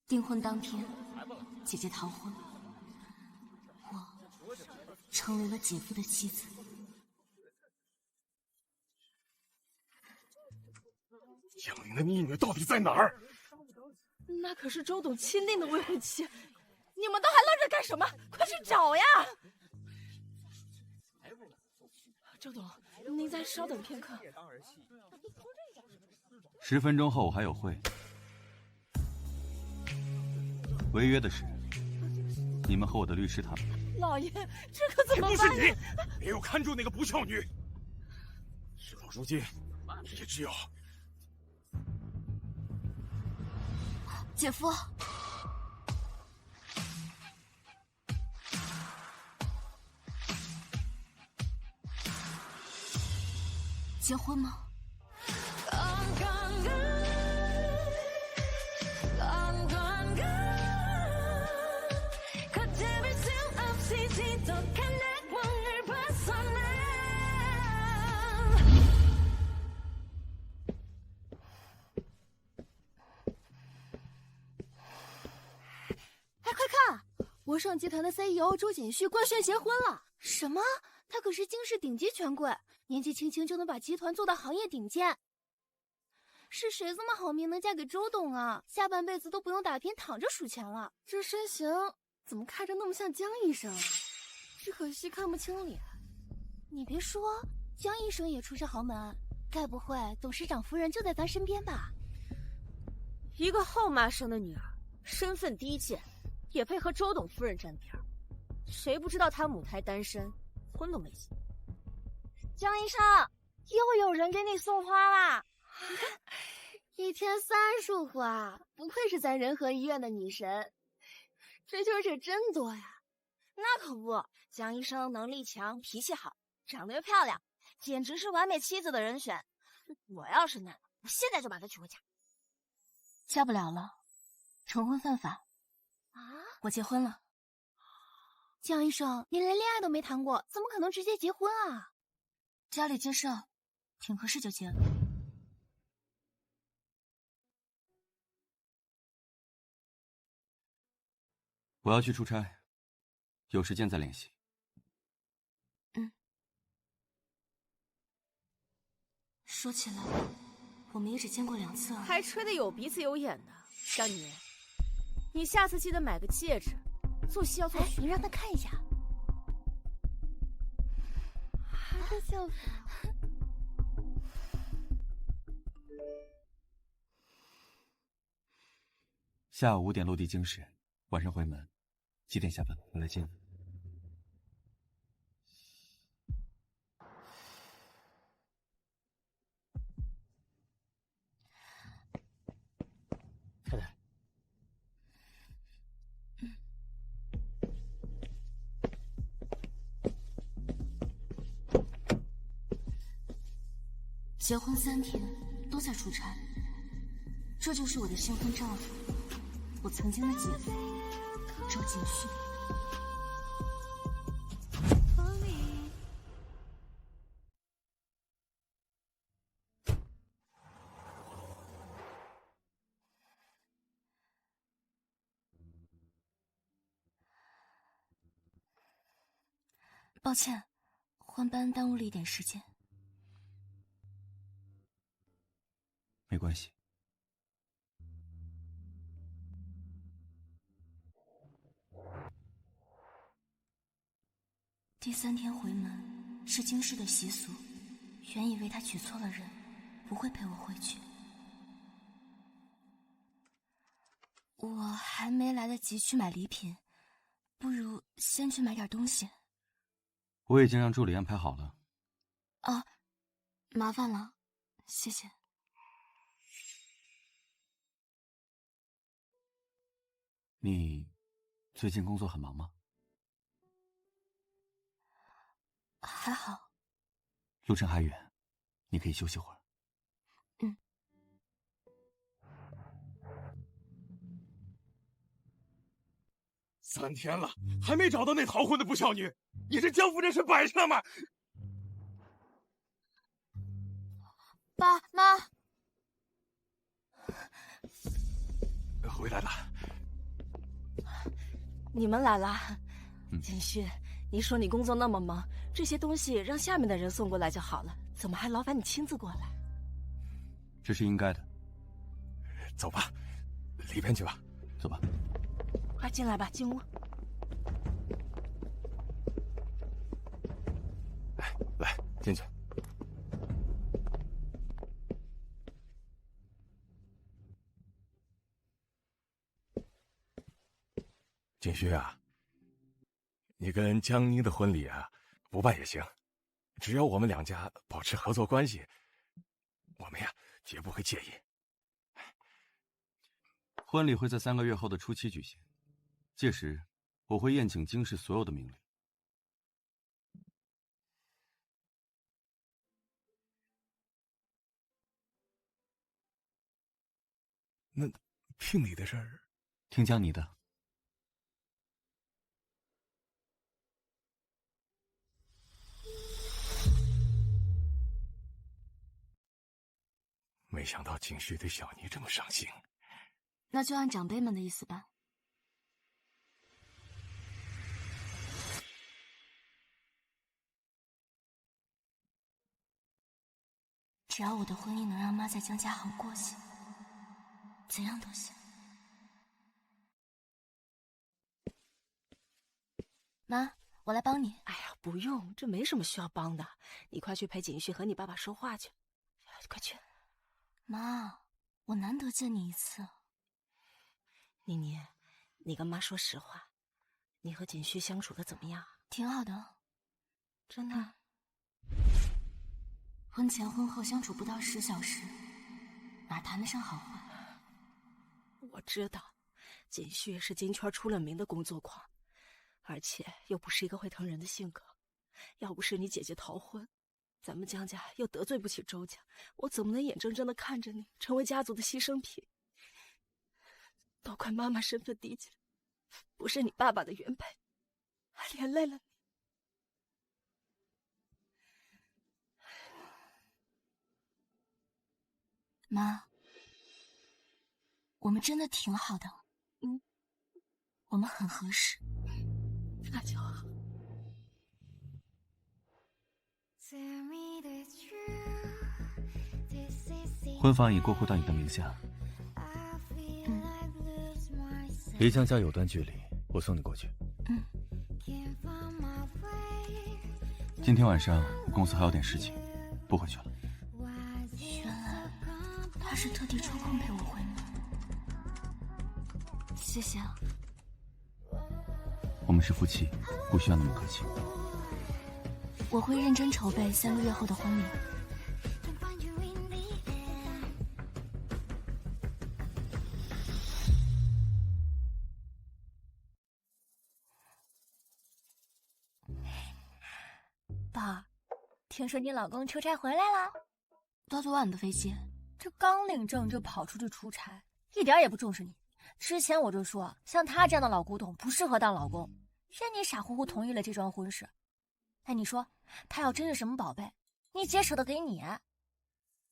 订婚当天，姐姐逃婚，我成为了姐夫的妻子。杨凌的逆女到底在哪儿？那可是周董钦定的未婚妻，你们都还愣着干什么？快去找呀！周董，您再稍等片刻。10分钟后我还有会，违约的事，你们和我的律师谈。老爷，这可怎么办？不是你，没有看住那个不孝女。事到如今，也只有……姐夫，结婚吗？国盛集团的 CEO 周锦旭官宣结婚了。什么？他可是京市顶级权贵，年纪轻轻就能把集团做到行业顶尖。是谁这么好命能嫁给周董啊？下半辈子都不用打拼，躺着数钱了。这身形怎么看着那么像江医生？只可惜看不清脸。你别说，江医生也出身豪门，该不会董事长夫人就在咱身边吧？一个后妈生的女儿，身份低贱，也配和周董夫人沾边儿？谁不知道她母胎单身，婚都没结。江医生，又有人给你送花啦！一天3束花，不愧是咱仁和医院的女神，追求者真多呀。那可不，江医生能力强，脾气好，长得又漂亮，简直是完美妻子的人选。我要是男的，我现在就把她娶回家。嫁不了了，成婚犯法。啊！我结婚了。江医生，你连恋爱都没谈过，怎么可能直接结婚啊？家里介绍，挺合适就结了。我要去出差，有时间再联系。嗯。说起来，我们也只见过2次而已。还吹得有鼻子有眼的，江宁，你下次记得买个戒指，做戏要做虚。你让他看一下。还在效仿。下午5点落地京市，晚上回门。几点下班？我来接你。太太。结婚3天都在出差，这就是我的新婚丈夫，我曾经的姐夫周锦旭。抱歉，换班耽误了一点时间。没关系。第3天回门是京市的习俗，原以为他娶错了人，不会陪我回去。我还没来得及去买礼品，不如先去买点东西。我已经让助理安排好了。啊，麻烦了，谢谢。你最近工作很忙吗？还好。路程还远，你可以休息会儿。嗯。3天了，还没找到那逃婚的不孝女，你这江夫人是摆设吗？爸妈，回来了，你们来了。嗯，景旭，你说你工作那么忙，这些东西让下面的人送过来就好了，怎么还劳烦你亲自过来？这是应该的。走吧，里边去吧。走吧。快进来吧，进屋。来，进去。景轩啊，你跟江宁的婚礼啊，不办也行，只要我们两家保持合作关系，我们呀绝不会介意。婚礼会在3个月后的初7举行，届时我会宴请京市所有的名伶。那聘礼的事儿，听江宁的。没想到景旭对小妮这么上心。那就按长辈们的意思办。只要我的婚姻能让妈在江家好过些，怎样都行。妈，我来帮你。哎呀，不用，这没什么需要帮的。你快去陪景旭和你爸爸说话去，快去。妈，我难得见你一次。妮妮，你跟妈说实话，你和景旭相处的怎么样？挺好的。真的？婚前婚后相处不到10小时，哪谈得上好坏？我知道，景旭是金圈出了名的工作狂，而且又不是一个会疼人的性格。要不是你姐姐逃婚，咱们江家又得罪不起周家，我怎么能眼睁睁的看着你成为家族的牺牲品？都怪妈妈身份低贱，不是你爸爸的原配，还连累了你。妈，我们真的挺好的。我们很合适。那就好。婚房已过户到你的名下。离江家有段距离，我送你过去。今天晚上公司还有点事情，不回去了。原来他是特地抽空陪我回门，谢谢啊。我们是夫妻，不需要那么客气。我会认真筹备3个月后的婚礼。爸，听说你老公出差回来了？多晚的飞机？这刚领证就跑出去出差，一点也不重视你。之前我就说，像他这样的老古董不适合当老公，任你傻乎乎同意了这桩婚事。哎，你说他要真是什么宝贝，你姐舍得给你？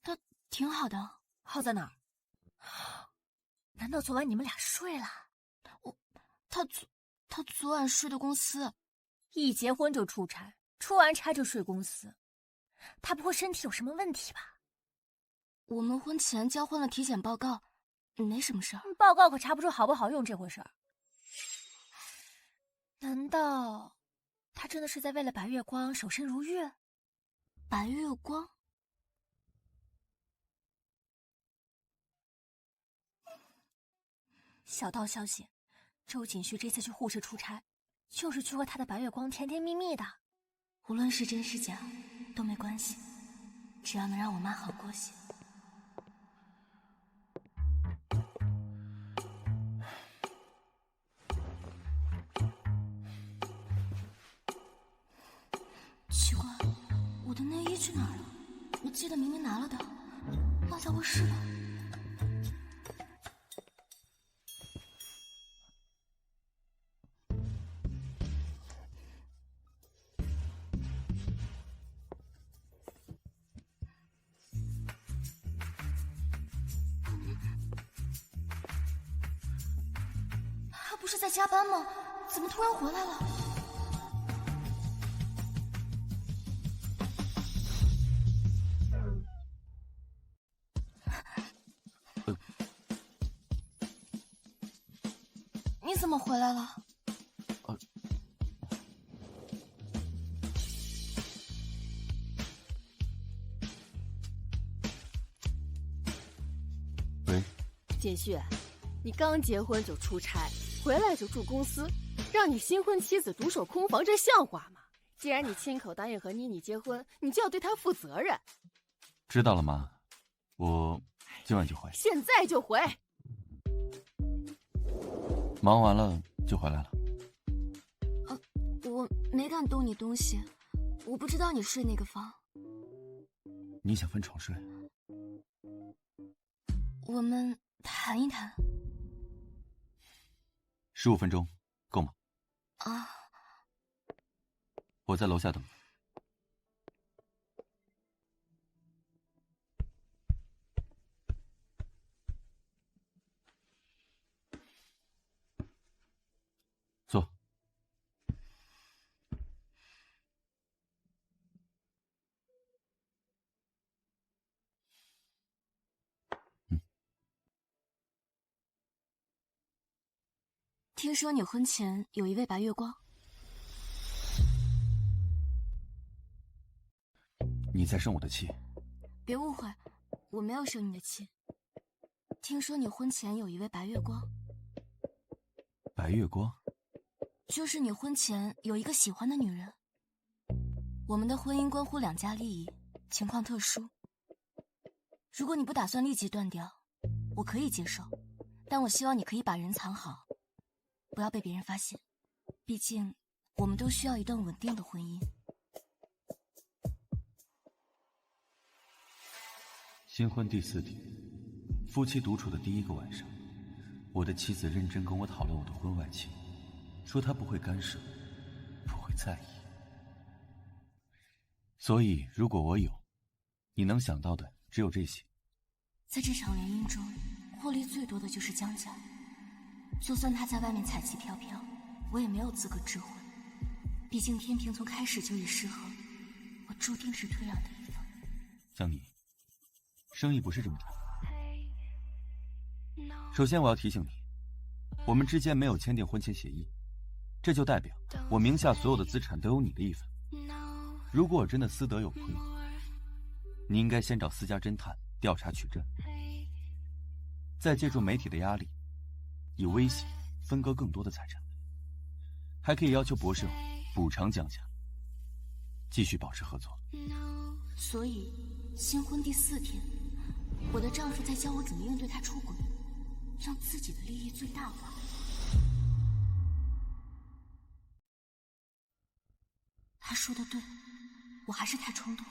他挺好的。好在哪儿？难道昨晚你们俩睡了？他昨晚睡的公司。一结婚就出差，出完差就睡公司，他不会身体有什么问题吧？我们婚前交换了体检报告，没什么事儿。报告可查不出好不好用这回事儿。难道他真的是在为了白月光守身如玉？白月光？小道消息，周锦旭这次去沪市出差，就是去和他的白月光甜甜蜜蜜的。无论是真是假都没关系，只要能让我妈好过些。奇怪，我的内衣去哪儿了？我记得明明拿了的，落在卧室了。他不是在加班吗？怎么突然回来了？你怎么回来了？喂，简旭，你刚结婚就出差，回来就住公司，让你新婚妻子独守空房，这像话吗？既然你亲口答应和妮妮结婚，你就要对她负责任。知道了妈，我今晚就回。现在就回。忙完了就回来了。我没敢动你东西，我不知道你睡那个房。你想分床睡？我们谈一谈。15分钟够吗？啊，我在楼下等你。坐。听说你婚前有一位白月光。你在生我的气？别误会，我没有生你的气。听说你婚前有一位白月光。白月光？就是你婚前有一个喜欢的女人。我们的婚姻关乎两家利益，情况特殊。如果你不打算立即断掉，我可以接受，但我希望你可以把人藏好，不要被别人发现。毕竟，我们都需要一段稳定的婚姻。新婚第4天，夫妻独处的第1个晚上，我的妻子认真跟我讨论我的婚外情，说她不会干涉，不会在意。所以，如果我有，你能想到的只有这些。在这场联姻中，获利最多的就是江家。就算他在外面彩旗飘飘，我也没有资格质婚。毕竟天平从开始就已失衡，我注定是退让的一方。江妮，生意不是这么谈。首先，我要提醒你，我们之间没有签订婚前协议，这就代表我名下所有的资产都有你的一份。如果我真的私德有亏，你应该先找私家侦探调查取证，再借助媒体的压力，以威胁分割更多的财产，还可以要求博士补偿江家，继续保持合作。所以，新婚第4天，我的丈夫在教我怎么应对他出轨，让自己的利益最大化。他说的对，我还是太冲动，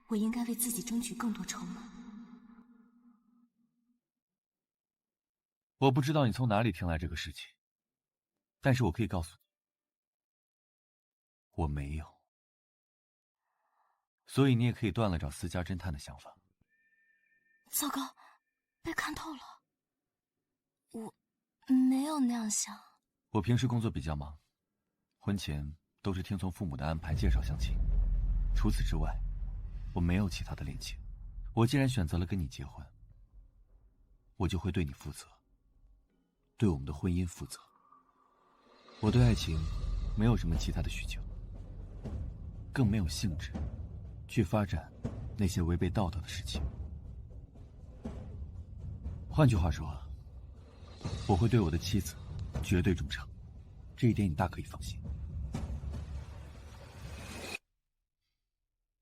我应该为自己争取更多筹码。我不知道你从哪里听来这个事情，但是我可以告诉你，我没有。所以你也可以断了找私家侦探的想法。糟糕，被看透了。我没有那样想。我平时工作比较忙，婚前都是听从父母的安排介绍相亲，除此之外，我没有其他的恋情。我既然选择了跟你结婚，我就会对你负责，对我们的婚姻负责。我对爱情没有什么其他的需求，更没有兴致去发展那些违背道德的事情。换句话说，我会对我的妻子绝对忠诚，这一点你大可以放心。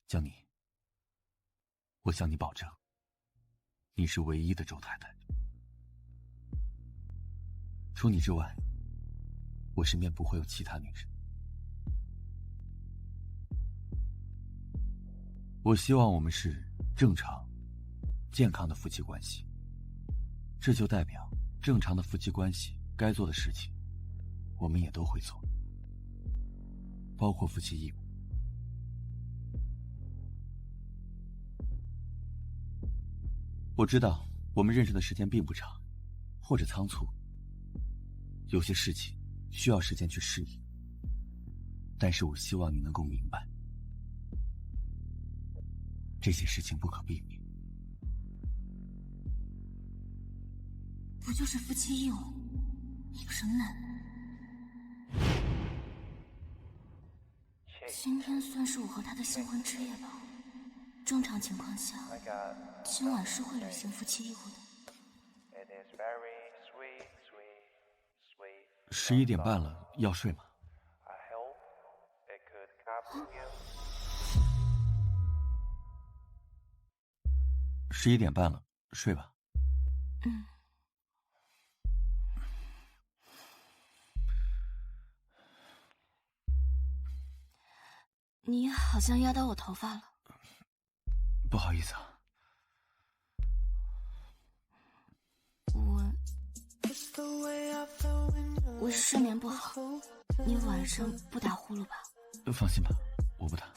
江妮，我向你保证，你是唯一的周太太。除你之外，我身边不会有其他女人。我希望我们是正常、健康的夫妻关系，这就代表正常的夫妻关系该做的事情，我们也都会做，包括夫妻义务。我知道我们认识的时间并不长，或者仓促，有些事情需要时间去适应。但是我希望你能够明白，这些事情不可避免。不就是夫妻义务，有什么难？今天算是我和他的新婚之夜吧。正常情况下，今晚是会履行夫妻义务的。11点半了，要睡吗？11点半了，睡吧。嗯。你好像压到我头发了。不好意思啊。我睡眠不好，你晚上不打呼噜吧？放心吧，我不打。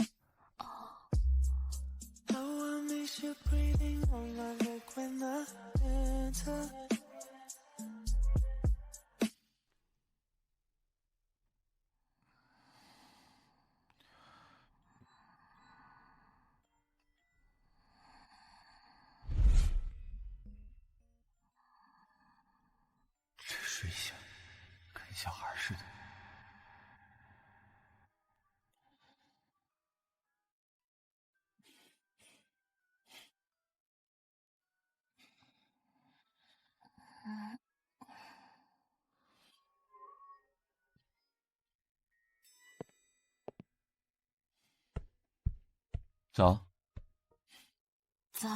这睡相跟小孩似的。早。早。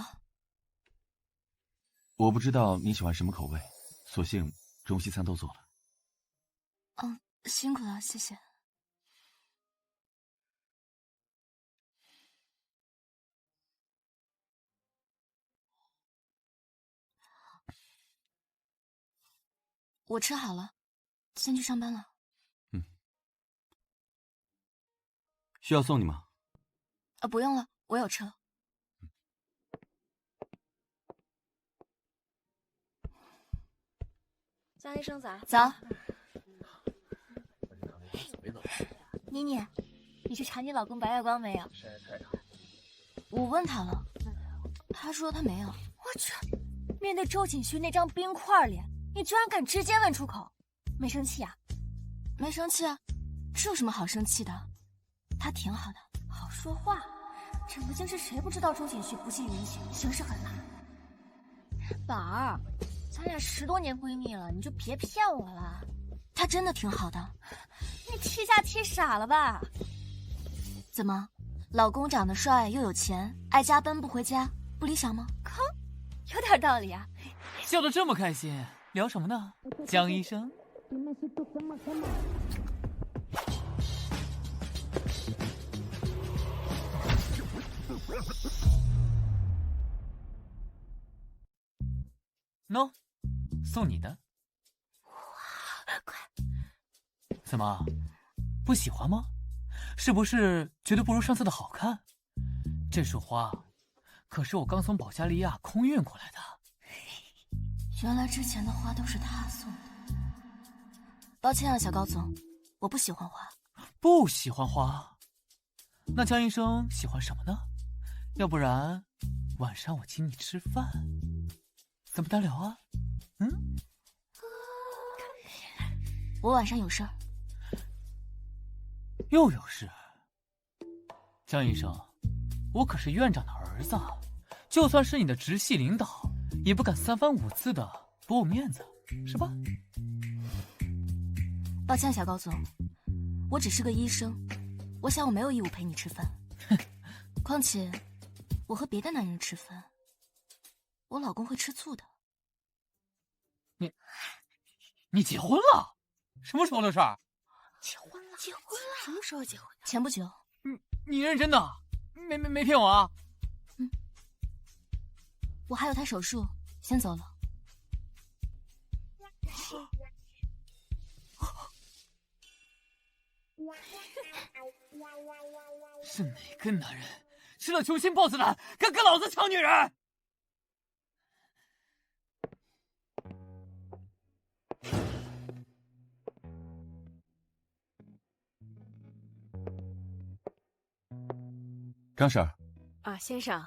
我不知道你喜欢什么口味，索性中西餐都做了。辛苦了，谢谢。我吃好了，先去上班了。需要送你吗？不用了，我有车。江医生早。早。妮妮，你去查你老公白月光没有？我问他了，他说他没有。我去，面对周瑾旭那张冰块脸，你居然敢直接问出口，没生气啊？没生气啊，这有什么好生气的？他挺好的。好说话，这如今是谁不知道周瑾旭不近人情，行事狠辣？宝儿，咱俩10多年闺蜜了，你就别骗我了。他真的挺好的。你踢架踢傻了吧？怎么，老公长得帅又有钱，爱加班不回家，不理想吗？靠，有点道理啊。笑得这么开心，聊什么呢？江医生。喏，送你的。哇，快！怎么，不喜欢吗？是不是觉得不如上次的好看？这束花可是我刚从保加利亚空运过来的。原来之前的花都是他送的。抱歉啊，小高总，我不喜欢花。不喜欢花？那江医生喜欢什么呢？要不然晚上我请你吃饭，怎么单聊啊？我晚上有事儿。又有事？江医生，我可是院长的儿子，就算是你的直系领导，也不敢3番5次的驳我面子，是吧？抱歉，小高总，我只是个医生，我想我没有义务陪你吃饭。况且，我和别的男人吃饭，我老公会吃醋的。你结婚了？什么时候的事儿？结婚了？结婚了？什么时候结婚的？前不久。你认真的？没骗我啊？我还有台手术，先走了。是哪个男人吃了雄心豹子胆，敢跟老子抢女人？张婶儿。啊，先生。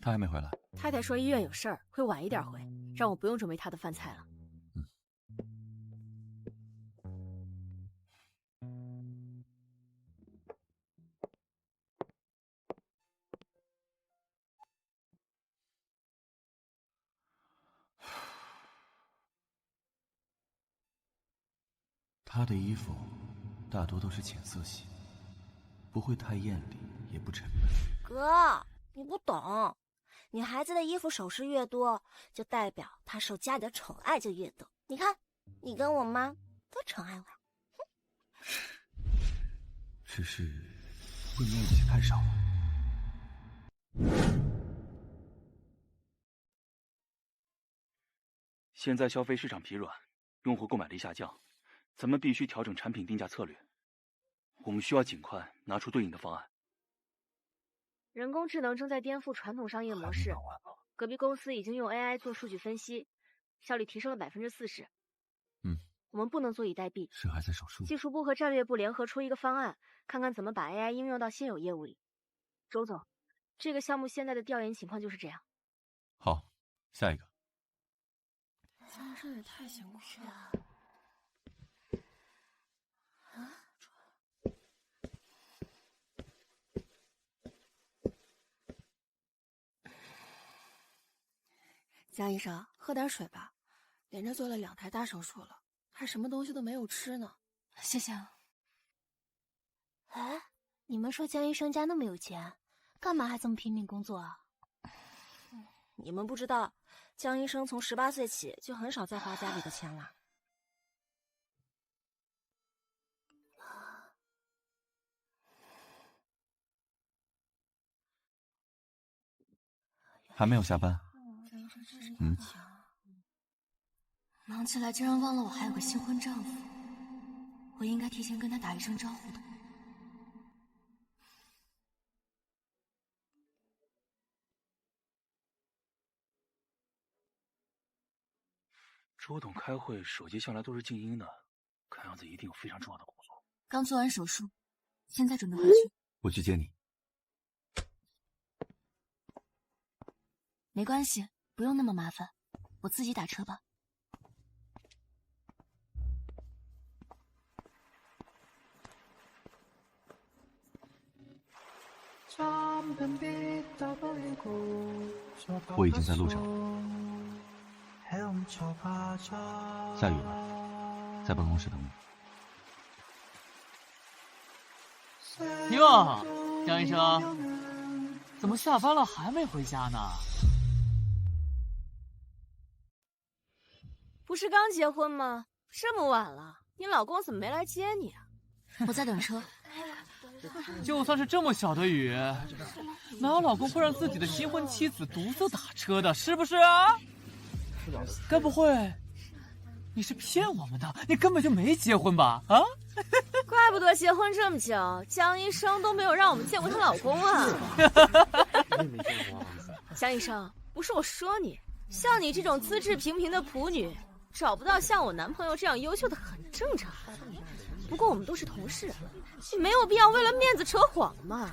他还没回来。太太说医院有事儿，会晚一点回，让我不用准备他的饭菜了。他的衣服大多都是浅色系，不会太艳丽，也不沉闷。哥，你不懂，女孩子的衣服首饰越多，就代表她受家里的宠爱就越多。你看，你跟我妈多宠爱我。只是会面积太少了。现在消费市场疲软，用户购买力下降，咱们必须调整产品定价策略。我们需要尽快拿出对应的方案。人工智能正在颠覆传统商业模式，隔壁公司已经用 AI 做数据分析，效率提升了40%。我们不能坐以待毙。是还在手术。技术部和战略部联合出一个方案，看看怎么把 AI 应用到现有业务里。周总，这个项目现在的调研情况就是这样。好，下一个。江医生也太辛苦了。江医生，喝点水吧，连着做了2台大手术了，还什么东西都没有吃呢。谢谢啊。哎，你们说江医生家那么有钱，干嘛还这么拼命工作啊？你们不知道，江医生从18岁起就很少再花家里的钱了。还没有下班？忙起来竟然忘了我还有个新婚丈夫，我应该提前跟他打一声招呼的。周董开会手机向来都是静音的，看样子一定有非常重要的工作。刚做完手术，现在准备回去。我去接你。没关系，不用那么麻烦，我自己打车吧。我已经在路上了。下雨了，在办公室等你。哟，江医生，怎么下班了还没回家呢？不是刚结婚吗？这么晚了，你老公怎么没来接你啊？我在等车。就算是这么小的雨，哪有老公会让自己的新婚妻子独自打车的？是不是啊？该不会你是骗我们的？你根本就没结婚吧？啊？怪不得结婚这么久，江医生都没有让我们见过她老公啊。江医生，不是我说你，像你这种资质平平的仆女，找不到像我男朋友这样优秀的很正常。不过我们都是同事，你没有必要为了面子扯谎嘛。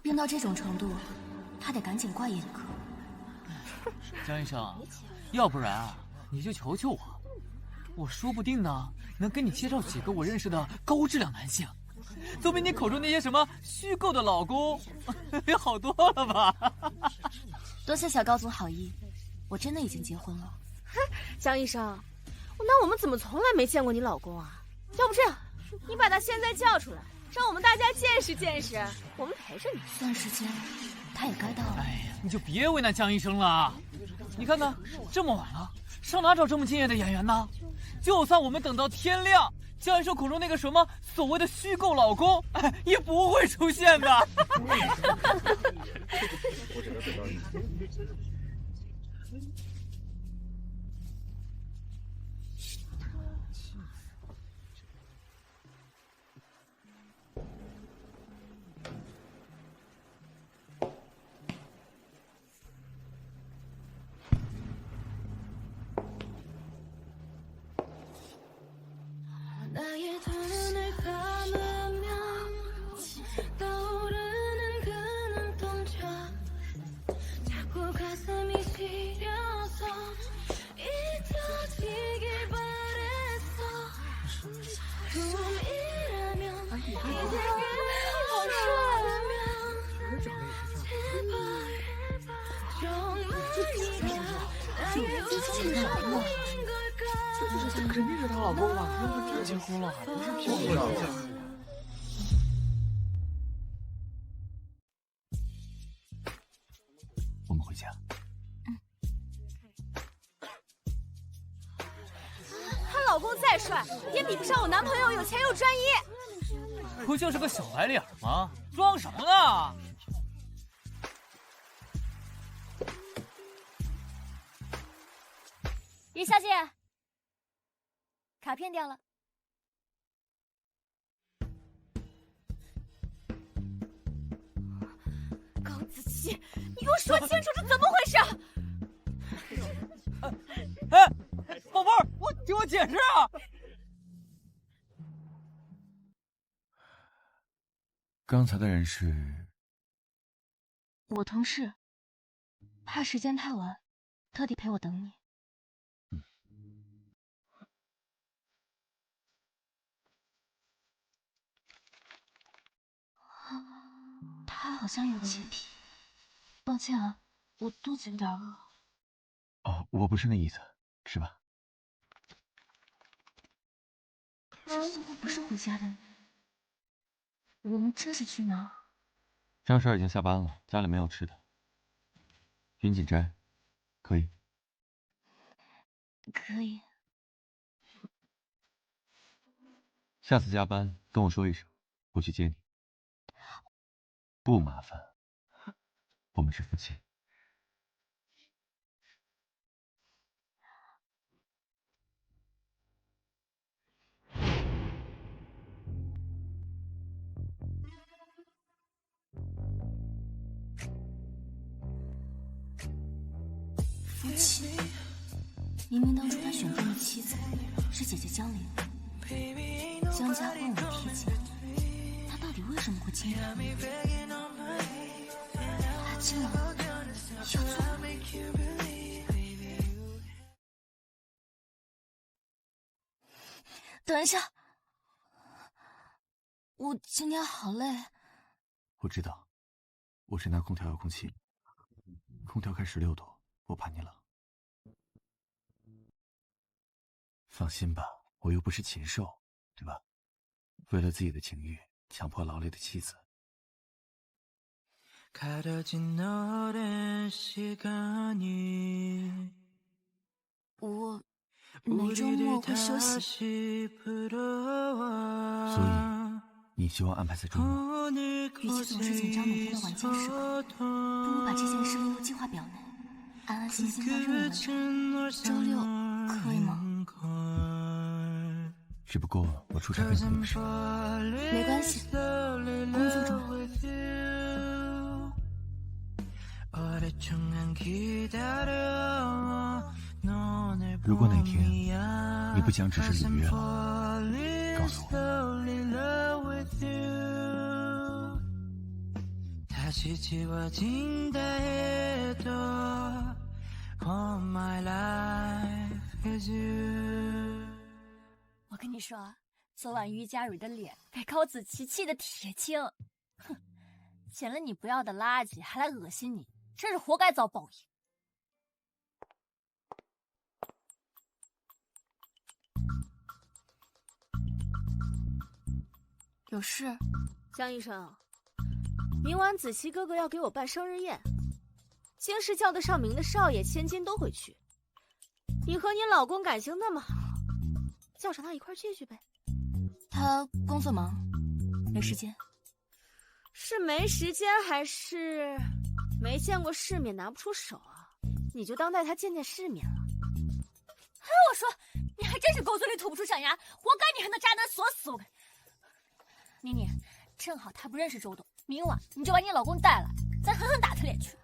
病到这种程度，他得赶紧挂眼科。江医生，要不然啊，你就求求我说不定呢能给你介绍几个我认识的高质量男性，总比你口中那些什么虚构的老公要好多了吧？多谢小高总好意，我真的已经结婚了。江医生，那我们怎么从来没见过你老公啊？要不这样，你把他现在叫出来，让我们大家见识见识，我们陪着你。算时间，他也该到了。哎呀，你就别为难江医生了。你看看，这么晚了，上哪找这么敬业的演员呢？就算我们等到天亮，江医生口中那个什么所谓的虚构老公，也不会出现的。那一段的那个美妙，都是她老公啊？这肯定是她老公啊！人家真结婚了，不是骗我的。我们回家。她老公再帅，也比不上我男朋友有钱又专一。不就是个小白脸吗？装什么呢？叶小姐，卡片掉了。高子琪，你给我说清楚是怎么回事？哎，宝贝儿，听我解释啊！刚才的人是我同事，怕时间太晚，特地陪我等你。他好像有洁癖，抱歉啊，我肚子有点饿。哦，我不是那意思，吃吧。这似乎不是回家的。我们这是去哪？张婶已经下班了，家里没有吃的。云锦斋，可以。可以。下次加班跟我说一声，我去接你。不麻烦，我们是夫妻。夫妻，明明当初他选中的妻子是姐姐江玲，江家换我贴近，他到底为什么会亲她？他亲了，有错吗？等一下，我今天好累。我知道，我是拿空调遥控器，空调开16度，我怕你冷。放心吧，我又不是禽兽，对吧？为了自己的情欲，强迫劳累的妻子。我每周末会休息，所以你希望安排在周末？与其总是紧张每天的晚间时刻，不如把这件事列入计划表内，安安心心把任务完成。周六可以吗？只不过我出差并不是。没关系，工作重要。如果哪天你不想只是履约了，告诉我。我跟你说，昨晚于佳蕊的脸被高子琪气得铁青，哼，捡了你不要的垃圾还来恶心你，真是活该遭报应。有事？江医生，明晚子琪哥哥要给我办生日宴，京师叫得上名的少爷千金都会去。你和你老公感情那么好，叫上他一块去呗。他工作忙，没时间。是没时间还是没见过世面拿不出手啊？你就当带他见见世面了。我说，你还真是狗嘴里吐不出象牙，活该你和那渣男锁死我！妮妮，正好他不认识周董，明晚你就把你老公带来，咱狠狠打他脸去。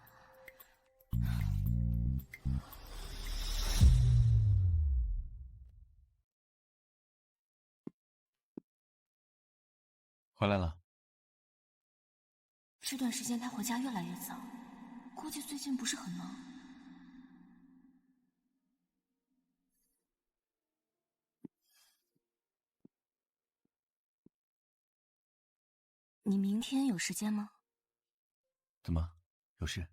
回来了。这段时间他回家越来越早，估计最近不是很忙。你明天有时间吗？怎么？有事？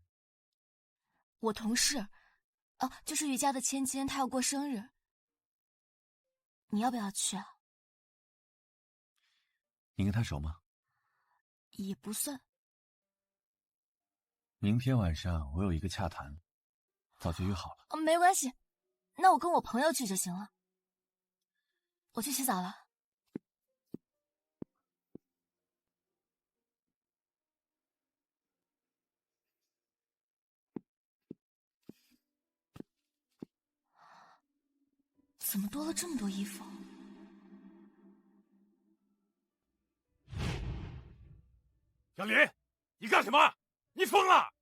我同事哦，就是余家的千金，她要过生日，你要不要去啊？你跟她熟吗？也不算。明天晚上我有一个洽谈，早就约好了。没关系，那我跟我朋友去就行了。我去洗澡了。怎么多了这么多衣服？杨林，你干什么？你疯了！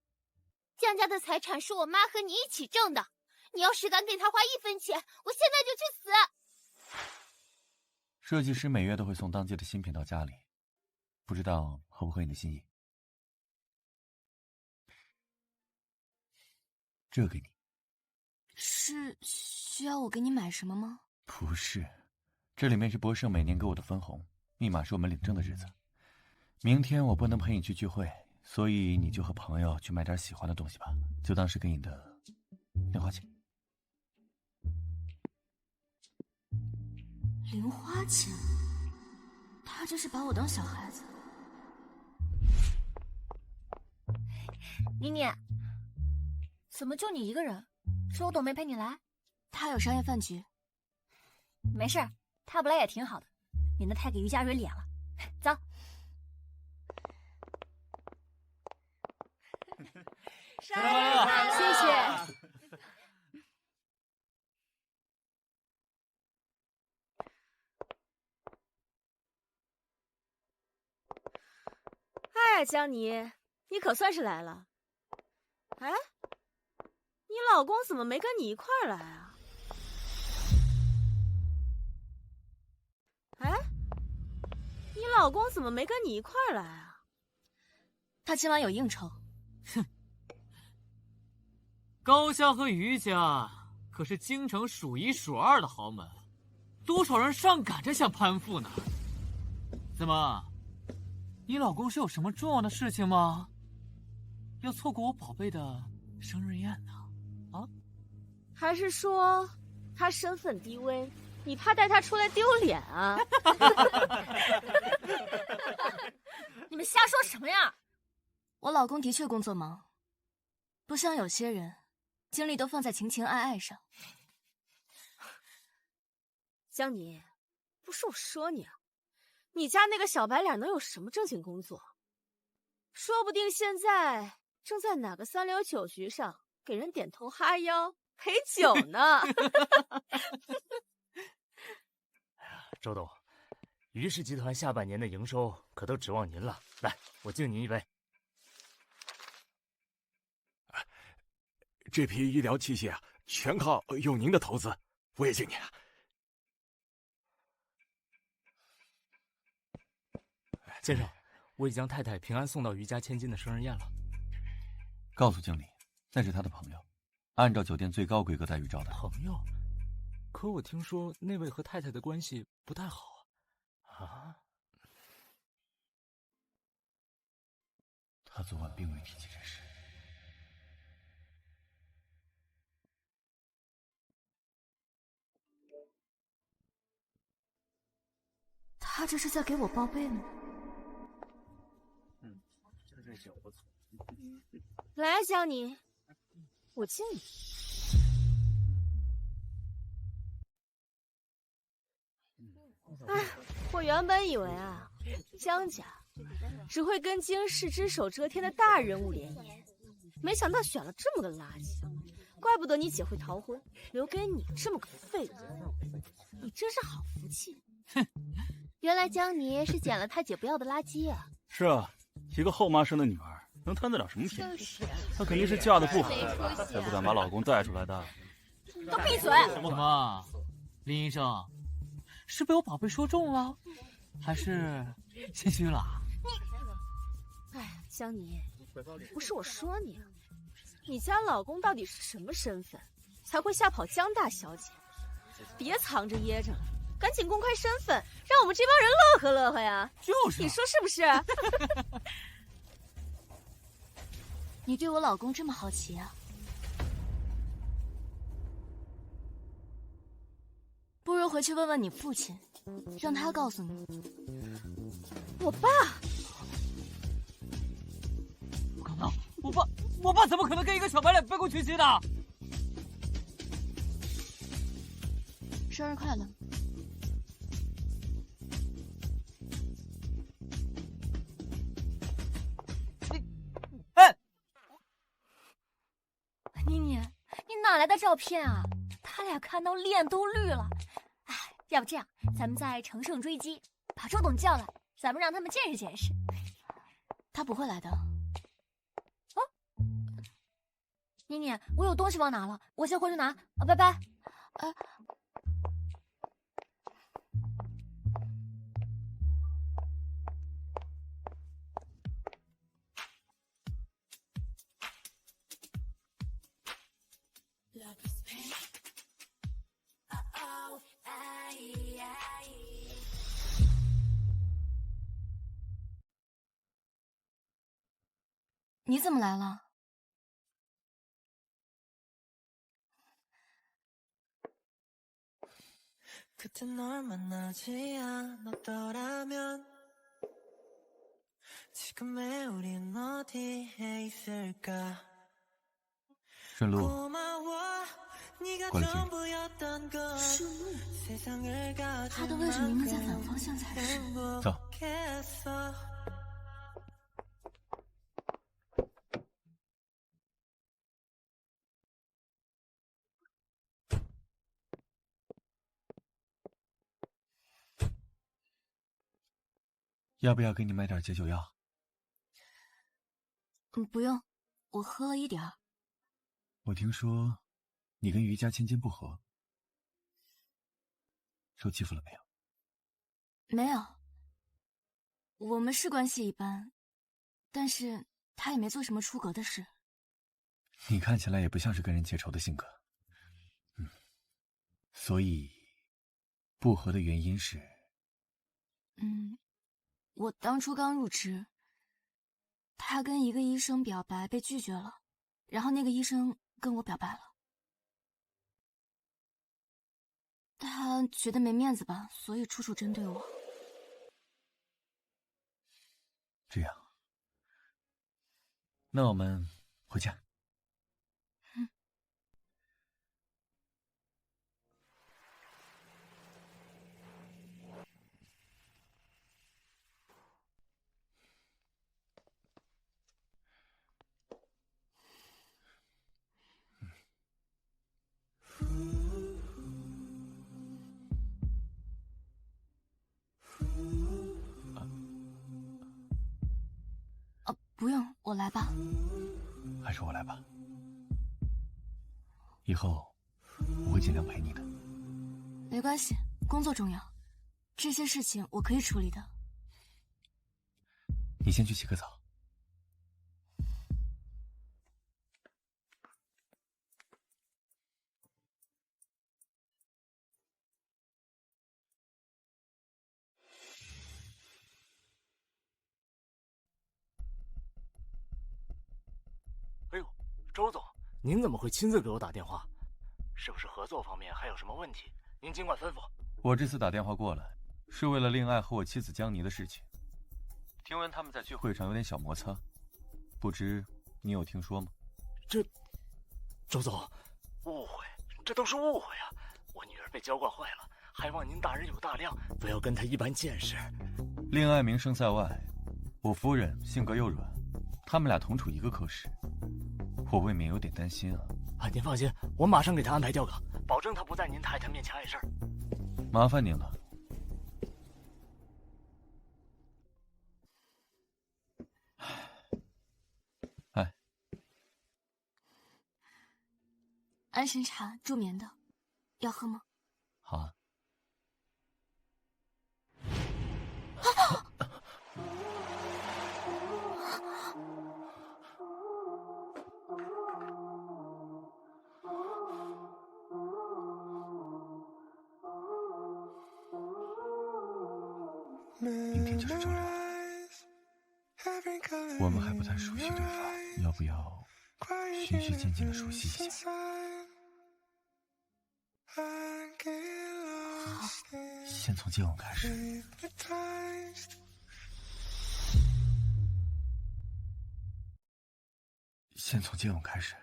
江家的财产是我妈和你一起挣的，你要是敢给她花1分钱，我现在就去死！设计师每月都会送当季的新品到家里，不知道合不合你的心意？这给你。是需要我给你买什么吗？不是，这里面是博胜每年给我的分红，密码是我们领证的日子。明天我不能陪你去聚会，所以你就和朋友去买点喜欢的东西吧，就当是给你的零花钱。零花钱？他这是把我当小孩子。妮妮，怎么就你一个人？周董没陪你来？他有商业饭局。没事，他不来也挺好的，免得太给于家蕊脸了。走。生日快乐！谢谢。哎，江妮，你可算是来了。哎，你老公怎么没跟你一块儿来啊？哎，你老公怎么没跟你一块儿来啊？他今晚有应酬。哼，高家和余家可是京城数1数2的豪门，多少人上赶着想攀附呢？怎么，你老公是有什么重要的事情吗？要错过我宝贝的生日宴呢？啊？还是说他身份低微，你怕带他出来丢脸啊？你们瞎说什么呀？我老公的确工作忙，不像有些人，精力都放在情情爱爱上。江妮，不是我说你啊，你家那个小白脸能有什么正经工作？说不定现在正在哪个3流酒局上给人点头哈腰陪酒呢。周董，余氏集团下半年的营收可都指望您了。来，我敬您一杯。这批医疗器械啊，全靠有您的投资，我也敬你啊。先生，我已将太太平安送到余家千金的生日宴了。告诉经理，那是他的朋友，按照酒店最高规格待遇招待。朋友？可我听说那位和太太的关系不太好啊。啊？他昨晚并未提起这事。他这是在给我报备吗？这酒不错。来，江妮，我敬你。哎，我原本以为啊，江家只会跟京市只手遮天的大人物联姻，没想到选了这么个垃圾，怪不得你姐会逃婚，留给你这么个废物，你真是好福气。哼，原来江妮是捡了他姐不要的垃圾啊！是啊，一个后妈生的女儿能贪得了什么便宜？她肯定是嫁的不好，才不敢把老公带出来的。都闭嘴！什么？林医生，是被我宝贝说中了，还是心虚了？哎，江妮，不是我说你啊，你家老公到底是什么身份，才会吓跑江大小姐？别藏着掖着了，赶紧公开身份，让我们这帮人乐呵乐呵呀！就是，你说是不是？你对我老公这么好奇啊？就回去问问你父亲，让他告诉你。我爸？不可能！我爸怎么可能跟一个小白脸卑躬屈膝的？生日快乐！妮妮，你哪来的照片啊？他俩看到脸都绿了。哎，要不这样，咱们再乘胜追击，把周董叫来，咱们让他们见识见识。他不会来的。哦，妮妮，我有东西忘拿了，我先回去拿。啊，拜拜。你怎么来了？顺路，过来接你。顺路，他的位置明明在反方向才是。走。要不要给你买点解酒药？不用，我喝了一点儿。我听说你跟于家千金不和，受欺负了没有？没有，我们是关系一般，但是他也没做什么出格的事。你看起来也不像是跟人结仇的性格。所以不和的原因是？我当初刚入职，他跟一个医生表白被拒绝了，然后那个医生跟我表白了。他觉得没面子吧，所以处处针对我。这样，那我们回家。不用，我来吧。还是我来吧。以后我会尽量陪你的。没关系，工作重要，这些事情我可以处理的。你先去洗个澡。哎呦，周总，您怎么会亲自给我打电话？是不是合作方面还有什么问题？您尽管吩咐。我这次打电话过来，是为了令爱和我妻子江妮的事情。听闻他们在聚会上有点小摩擦，不知你有听说吗？周总，误会，这都是误会啊！我女儿被娇惯坏了，还望您大人有大量，不要跟她一般见识。令爱名声在外，我夫人性格又软，他们俩同处一个科室，我未免有点担心啊。您放心，我马上给她安排调岗，保证她不在您太太面前碍事儿。麻烦您了。哎，安神茶助眠的，要喝吗？好啊。明天就是周六了，我们还不太熟悉对方，要不要循序渐进的熟悉一下？先从接吻开始。先从接吻开始。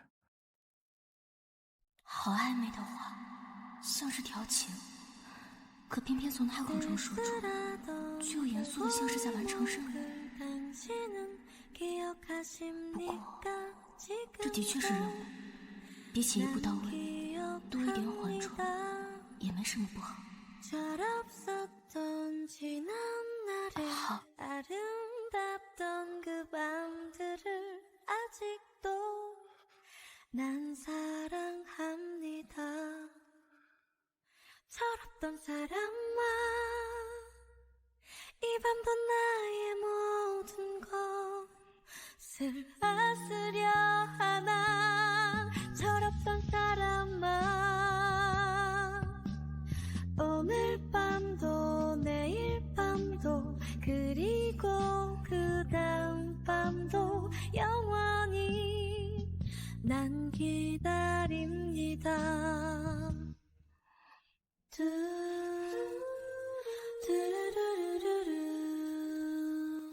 好暧昧的话，像是调情，可偏偏从他口中说出，却又严肃的像是在完成任务。不过，这的确是任务，比起一步到位，多一点缓冲，也没什么不好。好。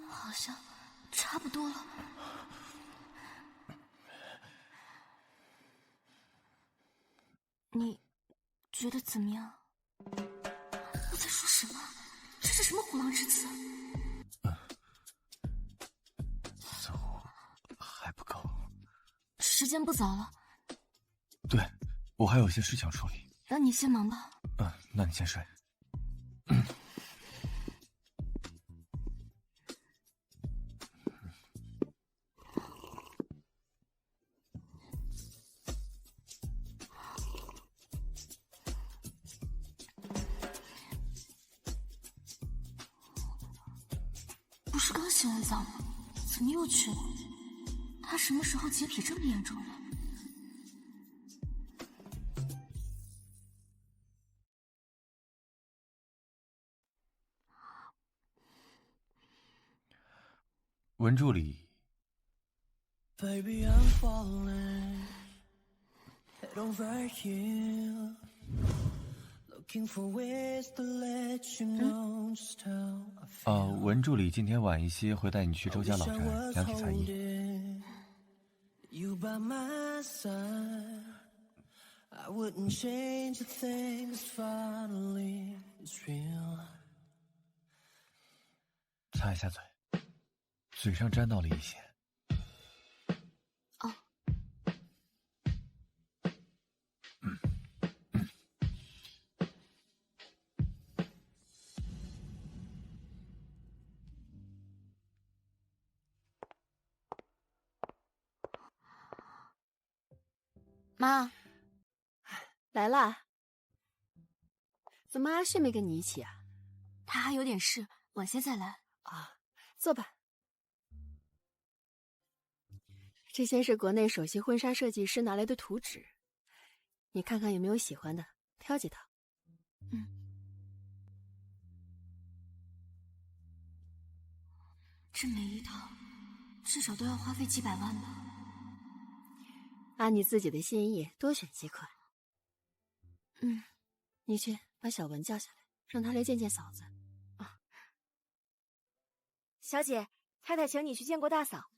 好像差不多了。你觉得怎么样？我在说什么？这是什么虎狼之词？似乎还不够。时间不早了。对，我还有些事情要处理。那你先忙吧。那你先睡。不是刚洗完澡吗？怎么又去了？他什么时候洁癖这么严重了？文助理。Baby, I'm falling head over here, looking for ways to let you know just how I feel. 文助理今天晚一些会带你去周家老宅量体裁衣。You by my side, I wouldn't change a thing. Finally, it's real. 擦一下嘴。嘴上沾到了一些。哦。妈，来啦。怎么阿旭没跟你一起啊？他还有点事，晚些再来。啊，坐吧。这些是国内首席婚纱设计师拿来的图纸，你看看有没有喜欢的，挑几套。这每一套至少都要花费几百万吧？按你自己的心意，多选几款。你去把小文叫下来，让他来见见嫂子。小姐，太太请你去见过大嫂。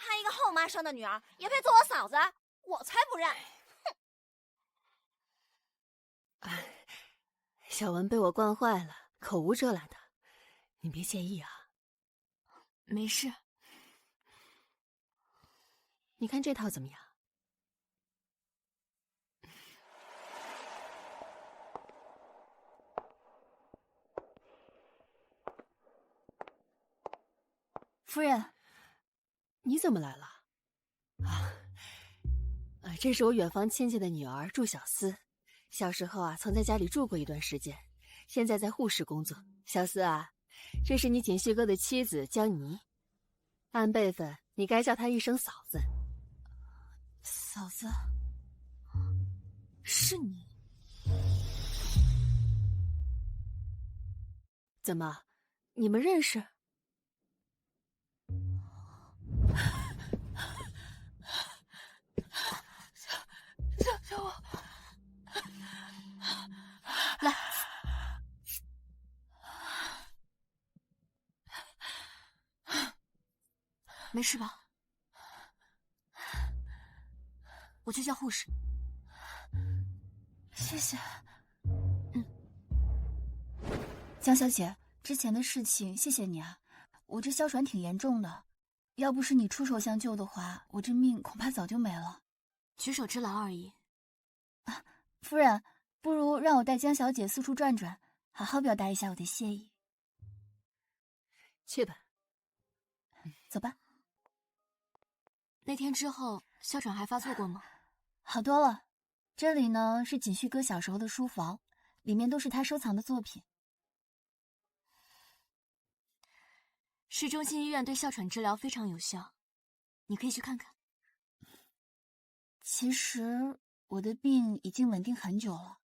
她一个后妈生的女儿，也配做我嫂子？我才不认！哼！小文被我惯坏了，口无遮拦的，你别介意啊。没事。你看这套怎么样？夫人，你怎么来了？这是我远房亲戚的女儿祝小思，小时候曾在家里住过一段时间，现在在护士工作。小思啊，这是你锦旭哥的妻子江妮，按辈分你该叫她一声嫂子。嫂子，是你？怎么，你们认识？救我！来，没事吧？我去叫护士。谢谢。江小姐，之前的事情谢谢你啊，我这哮喘挺严重的，要不是你出手相救的话，我这命恐怕早就没了。举手之劳而已。啊，夫人，不如让我带江小姐四处转转，好好表达一下我的谢意。去吧。走吧。那天之后，哮喘还发作过吗？好多了。这里呢是锦旭哥小时候的书房，里面都是他收藏的作品。市中心医院对哮喘治疗非常有效，你可以去看看。其实我的病已经稳定很久了，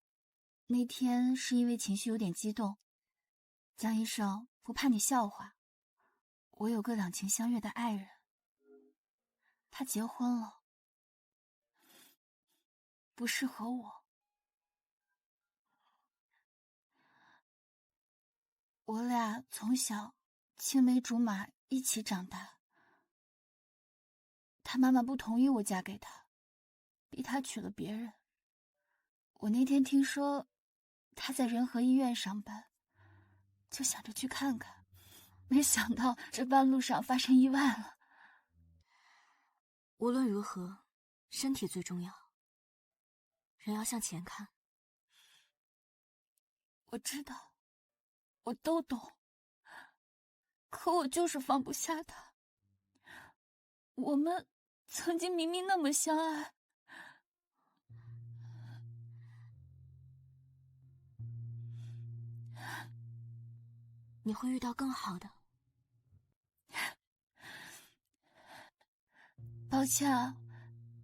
那天是因为情绪有点激动。江医生，不怕你笑话，我有个两情相悦的爱人，他结婚了，不适合我。我俩从小青梅竹马一起长大，他妈妈不同意我嫁给他，逼他娶了别人。我那天听说他在仁和医院上班，就想着去看看，没想到这半路上发生意外了。无论如何，身体最重要，人要向前看。我知道，我都懂，可我就是放不下他。我们曾经明明那么相爱。你会遇到更好的。抱歉啊，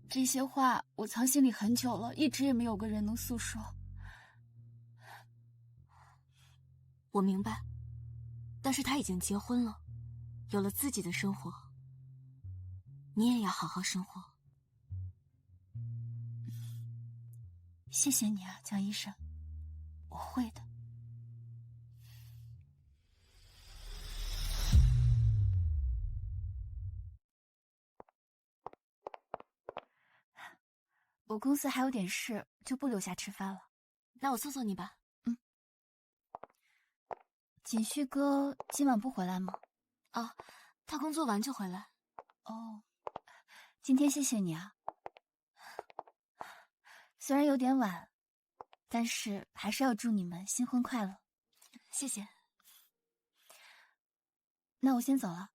这些话我藏心里很久了，一直也没有个人能诉说。我明白，但是他已经结婚了，有了自己的生活，你也要好好生活。谢谢你啊，江医生，我会的。我公司还有点事，就不留下吃饭了。那我送送你吧。锦旭哥今晚不回来吗？哦，他工作完就回来。哦，今天谢谢你啊。虽然有点晚，但是还是要祝你们新婚快乐。谢谢。那我先走了。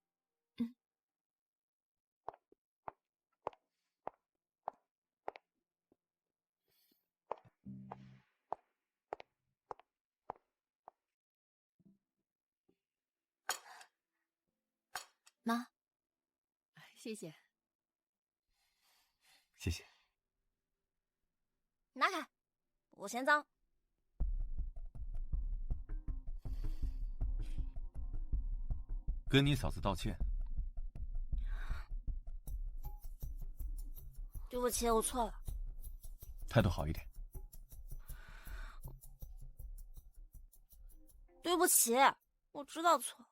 妈，谢谢。谢谢。拿开，我嫌脏。跟你嫂子道歉。对不起，我错了。态度好一点。对不起，我知道错了。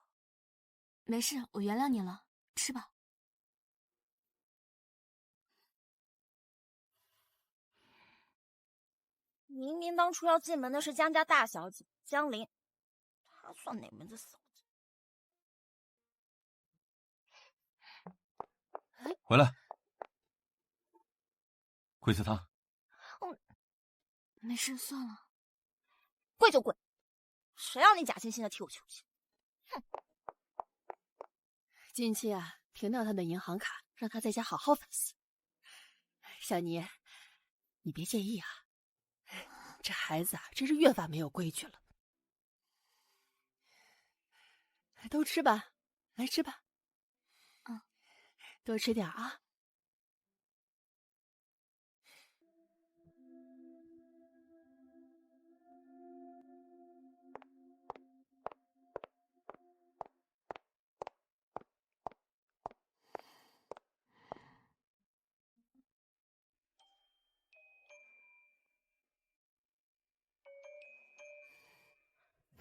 没事，我原谅你了，吃吧。明明当初要进门的是江家大小姐江林，她算哪门子嫂子？回来。跪次汤。没事，算了。跪就跪，谁让你假惺惺的替我求情？哼！近期啊，停掉他的银行卡，让他在家好好反省。小妮，你别介意啊，这孩子啊，真是越发没有规矩了。都吃吧，来吃吧。多吃点啊。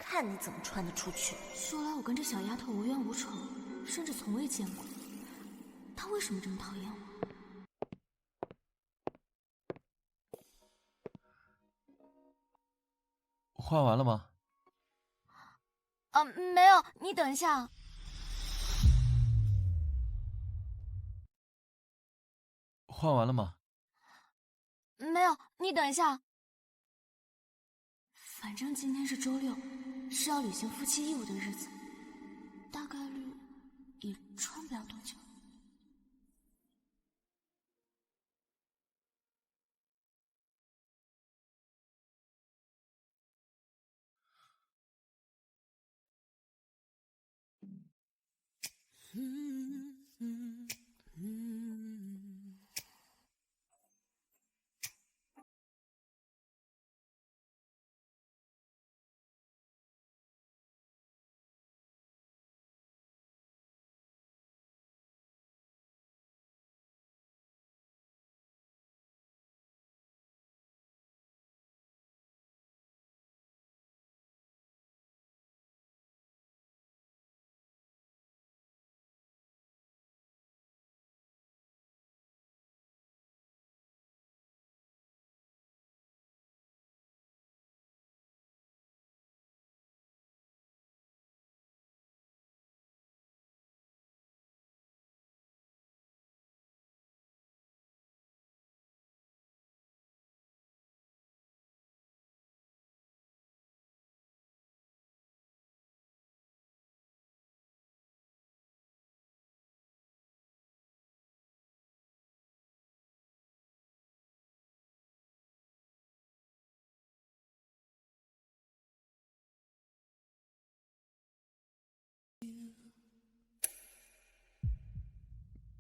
看你怎么穿得出去。说来我跟这小丫头无冤无仇，甚至从未见过。他为什么这么讨厌我？换完了吗？没有，你等一下。换完了吗？没有，你等一下。反正今天是周六，是要履行夫妻义务的日子，大概率也穿不了多久。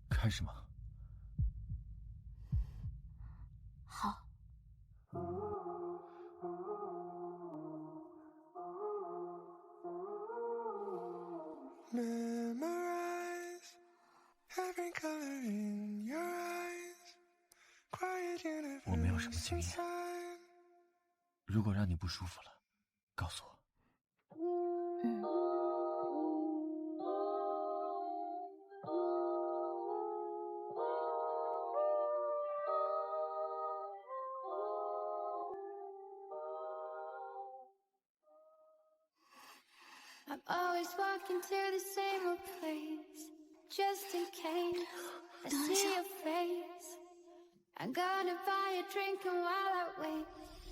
开始吗？好。我没有什么经验，如果让你不舒服了，告诉我。I'm always walking to the same old place, just in case I see your face. I'm gonna buy a drink and while I wait,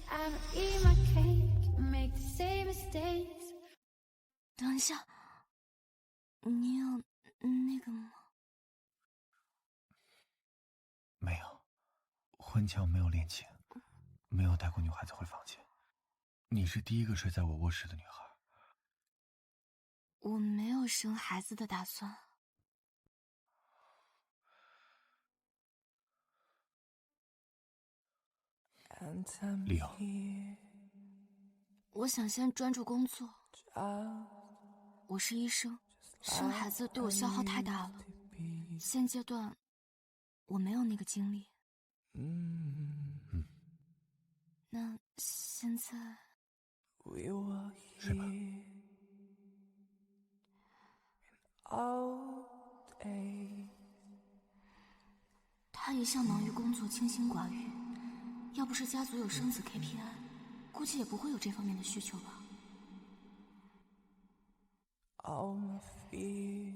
I'ma eat my cake and make the same mistakes. 等一下，你有那个吗？没有，婚前我没有恋情，没有带过女孩子回房间。你是第一个睡在我卧室的女孩。我没有生孩子的打算。理由？我想先专注工作。我是医生，生孩子对我消耗太大了。现阶段，我没有那个精力。那现在睡吧。他一向忙于工作，清心寡欲。要不是家族有生子 KPI， 估计也不会有这方面的需求吧。All my fears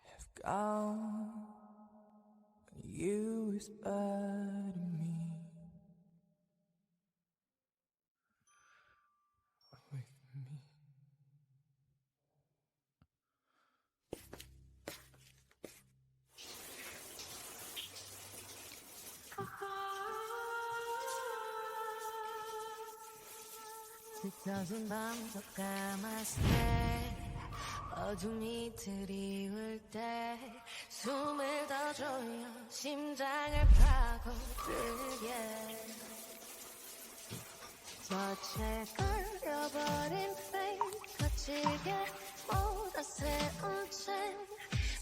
have gone when you whispered to me. With me. 짙어진 밤도 감았을 때 어둠이 드리울 때 숨을 더 조여 심장을 파고들게 덫에 걸려버린 flame 거칠게 몰아세운 채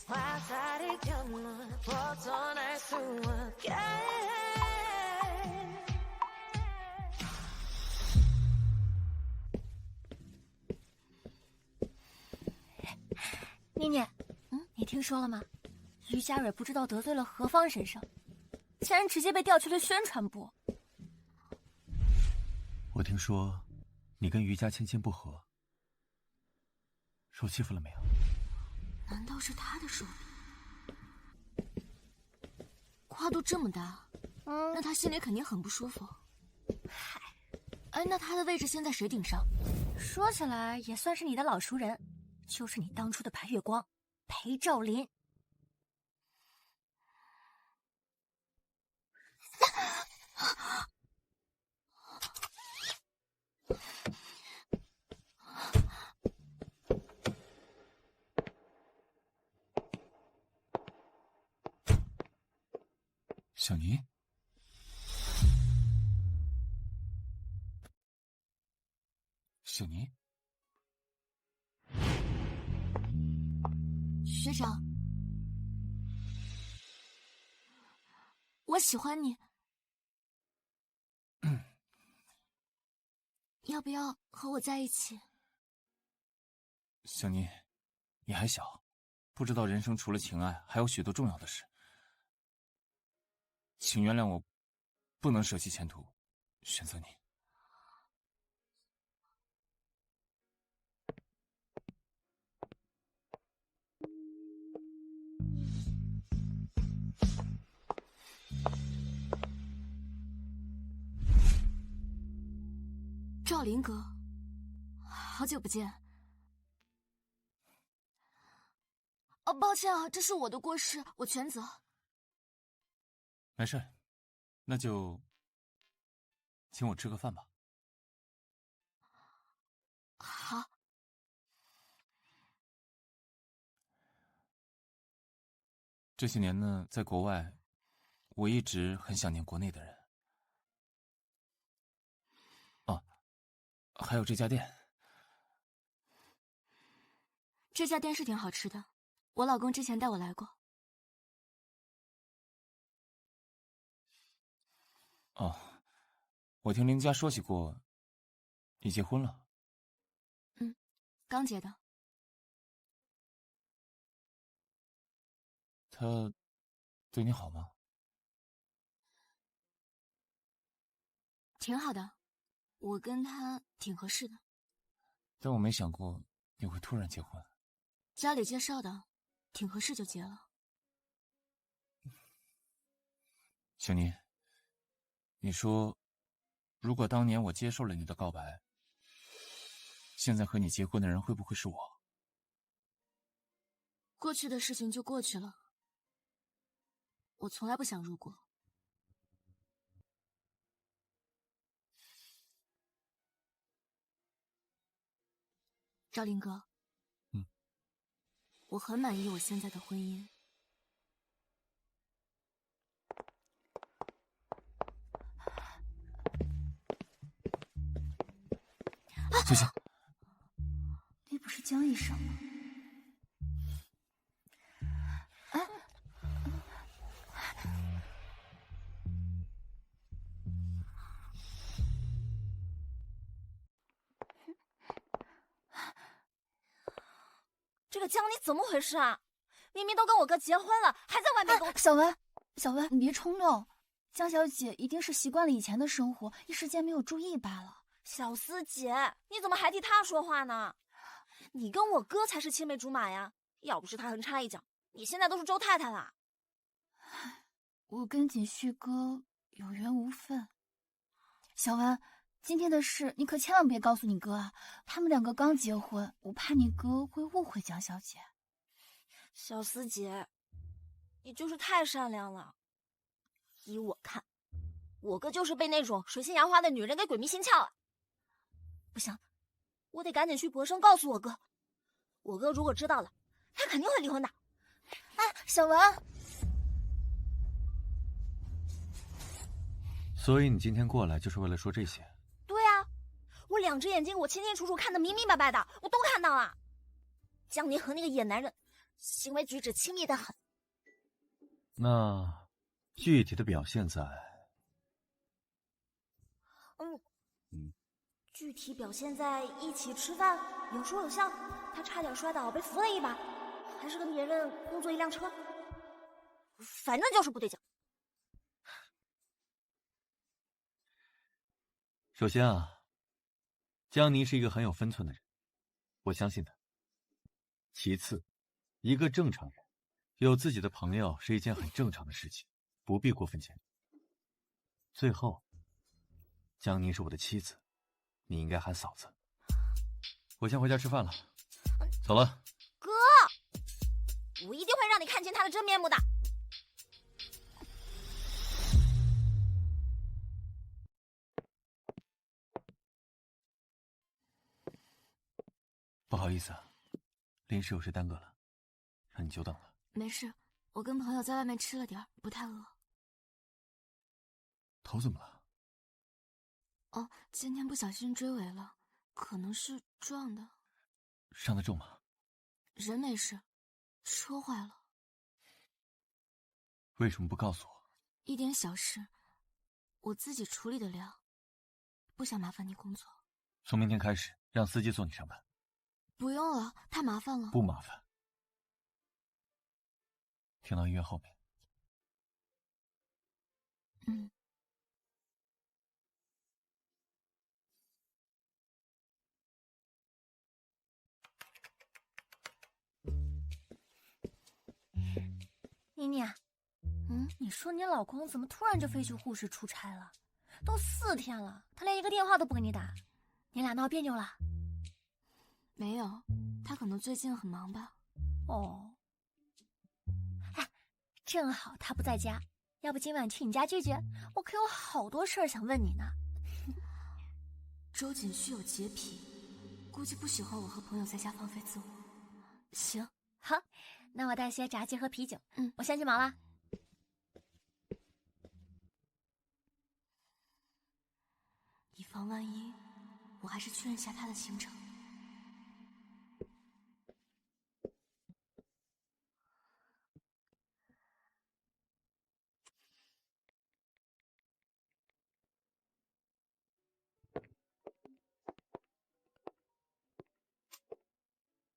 화살이 겨누어 벗어날 수 없게妮妮，听说了吗？于家蕊不知道得罪了何方神圣，竟然直接被调去了宣传部。我听说你跟于家千金不和，受欺负了没有？难道是他的手笔？跨度这么大，那他心里肯定很不舒服。嗨，哎，那他的位置先在谁顶上？说起来也算是你的老熟人，就是你当初的白月光裴兆林。小妮，小妮，学长，我喜欢你，要不要和我在一起？小妮，你还小，不知道人生除了情爱，还有许多重要的事。请原谅我，不能舍弃前途，选择你。赵林哥，好久不见。哦，抱歉啊，这是我的过失，我全责。没事，那就请我吃个饭吧。好。这些年呢，在国外，我一直很想念国内的人。哦，还有这家店。这家店是挺好吃的，我老公之前带我来过。哦，我听林家说起过，你结婚了。刚结的。他对你好吗？挺好的，我跟他挺合适的。但我没想过你会突然结婚。家里介绍的，挺合适就结了。小妮，你说，如果当年我接受了你的告白，现在和你结婚的人会不会是我？过去的事情就过去了，我从来不想如果。赵林哥，我很满意我现在的婚姻。小心！那不是江医生吗？哎，这个江你怎么回事啊？明明都跟我哥结婚了，还在外面跟我……小文，小文，你别冲动。江小姐一定是习惯了以前的生活，一时间没有注意罢了。小思姐，你怎么还替他说话呢？你跟我哥才是青梅竹马呀！要不是他横插一脚，你现在都是周太太啦。我跟锦旭哥有缘无分。小文，今天的事你可千万别告诉你哥啊！他们两个刚结婚，我怕你哥会误会江小姐。小思姐，你就是太善良了。依我看，我哥就是被那种水性杨花的女人给鬼迷心窍了。不行，我得赶紧去博生告诉我哥。我哥如果知道了，他肯定会离婚的。哎，小文。所以你今天过来就是为了说这些？对啊，我两只眼睛我清清楚楚看得明明白白的，我都看到了。江宁和那个野男人行为举止亲密得很。那具体的表现在……具体表现在一起吃饭，有说有笑。他差点摔倒被扶了一把，还是跟别人共坐一辆车？反正就是不对劲。首先啊，江宁是一个很有分寸的人，我相信他。其次，一个正常人有自己的朋友是一件很正常的事情，不必过分检点。最后，江宁是我的妻子，你应该喊嫂子。我先回家吃饭了，走了。哥，我一定会让你看清他的真面目的。不好意思啊，临时有事耽搁了，让你久等了。没事，我跟朋友在外面吃了点儿，不太饿。头怎么了？哦，今天不小心追尾了，可能是撞的。伤得重吗？人没事，车坏了。为什么不告诉我？一点小事，我自己处理得了，不想麻烦你工作。从明天开始，让司机送你上班。不用了，太麻烦了。不麻烦。停到医院后面。嗯。妮妮，你说你老公怎么突然就飞去护士出差了？都4天了，他连一个电话都不给你打，你俩闹别扭了？没有，他可能最近很忙吧。哦，哎，正好他不在家，要不今晚去你家聚聚？我可有好多事儿想问你呢。周瑾旭有洁癖，估计不喜欢我和朋友在家放飞自我。行，好，那我带些炸鸡和啤酒。我先去忙了。以防万一，我还是确认一下他的行程。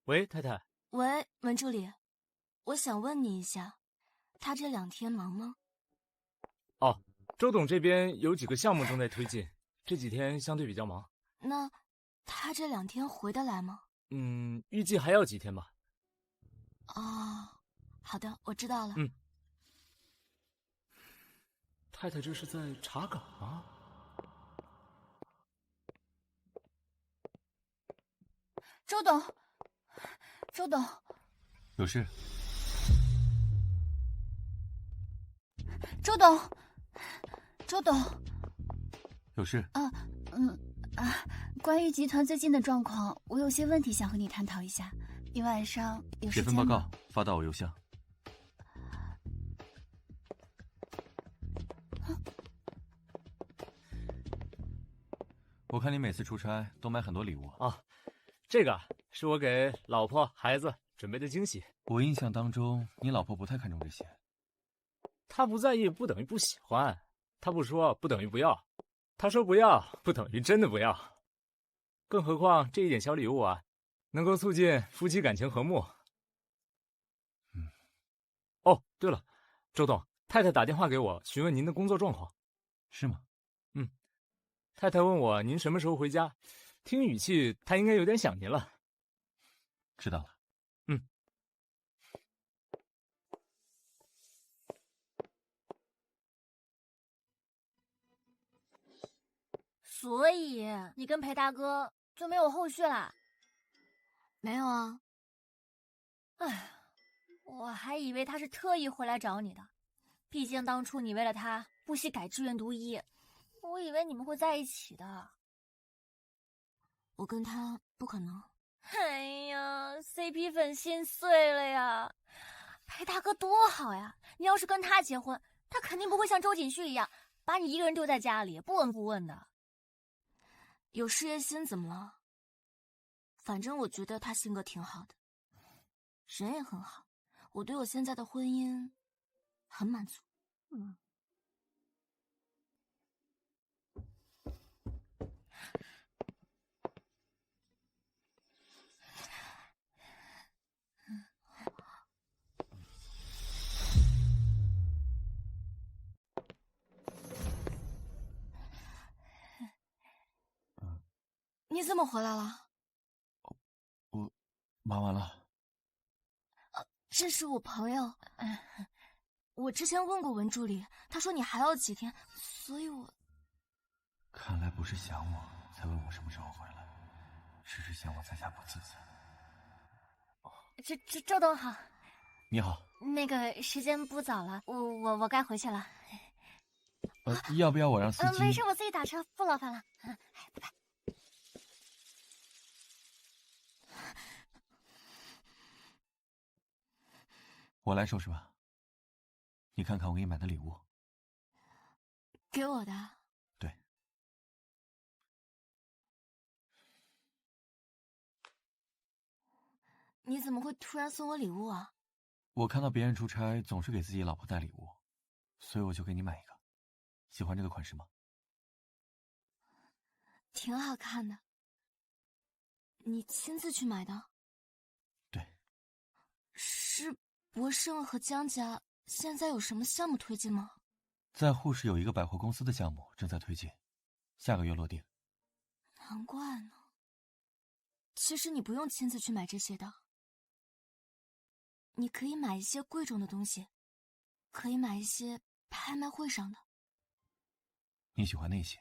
喂，太太。喂，文助理，我想问你一下，他这2天忙吗？哦，周董这边有几个项目正在推进，这几天相对比较忙。那他这2天回得来吗？预计还要几天吧。哦，好的，我知道了。太太这是在查岗吗？周董，周董，有事？周董，周董，有事？关于集团最近的状况，我有些问题想和你探讨一下。你晚上有时写份间吗？报告发到我邮箱。我看你每次出差都买很多礼物啊，这个是我给老婆孩子准备的惊喜。我印象当中，你老婆不太看重这些。她不在意不等于不喜欢，她不说不等于不要，她说不要不等于真的不要。更何况这一点小礼物啊，能够促进夫妻感情和睦。哦，对了，周董，太太打电话给我询问您的工作状况。是吗？太太问我您什么时候回家，听语气她应该有点想您了。知道了。所以你跟裴大哥就没有后续啦？没有啊。哎，我还以为他是特意回来找你的，毕竟当初你为了他不惜改志愿读医，我以为你们会在一起的。我跟他不可能。哎呀 ，CP 粉心碎了呀！裴大哥多好呀，你要是跟他结婚，他肯定不会像周瑾旭一样把你一个人丢在家里，不闻不问的。有事业心怎么了？反正我觉得他性格挺好的，人也很好，我对我现在的婚姻很满足。你怎么回来了？我忙完了。这是我朋友。我之前问过文助理，他说你还要几天，所以我……看来不是想我才问我什么时候回来，只是嫌我在家不自在。周董好。你好。那个时间不早了，我该回去了。要不要我让司机？没事，我自己打车，不劳烦了。拜拜。我来收拾吧。你看看我给你买的礼物。给我的？对。你怎么会突然送我礼物啊？我看到别人出差总是给自己老婆带礼物，所以我就给你买一个。喜欢这个款式吗？挺好看的。你亲自去买的？对。是博胜和江家现在有什么项目推进吗？在沪市有一个百货公司的项目正在推进，下个月落地。难怪呢。其实你不用亲自去买这些的。你可以买一些贵重的东西，可以买一些拍卖会上的。你喜欢那些？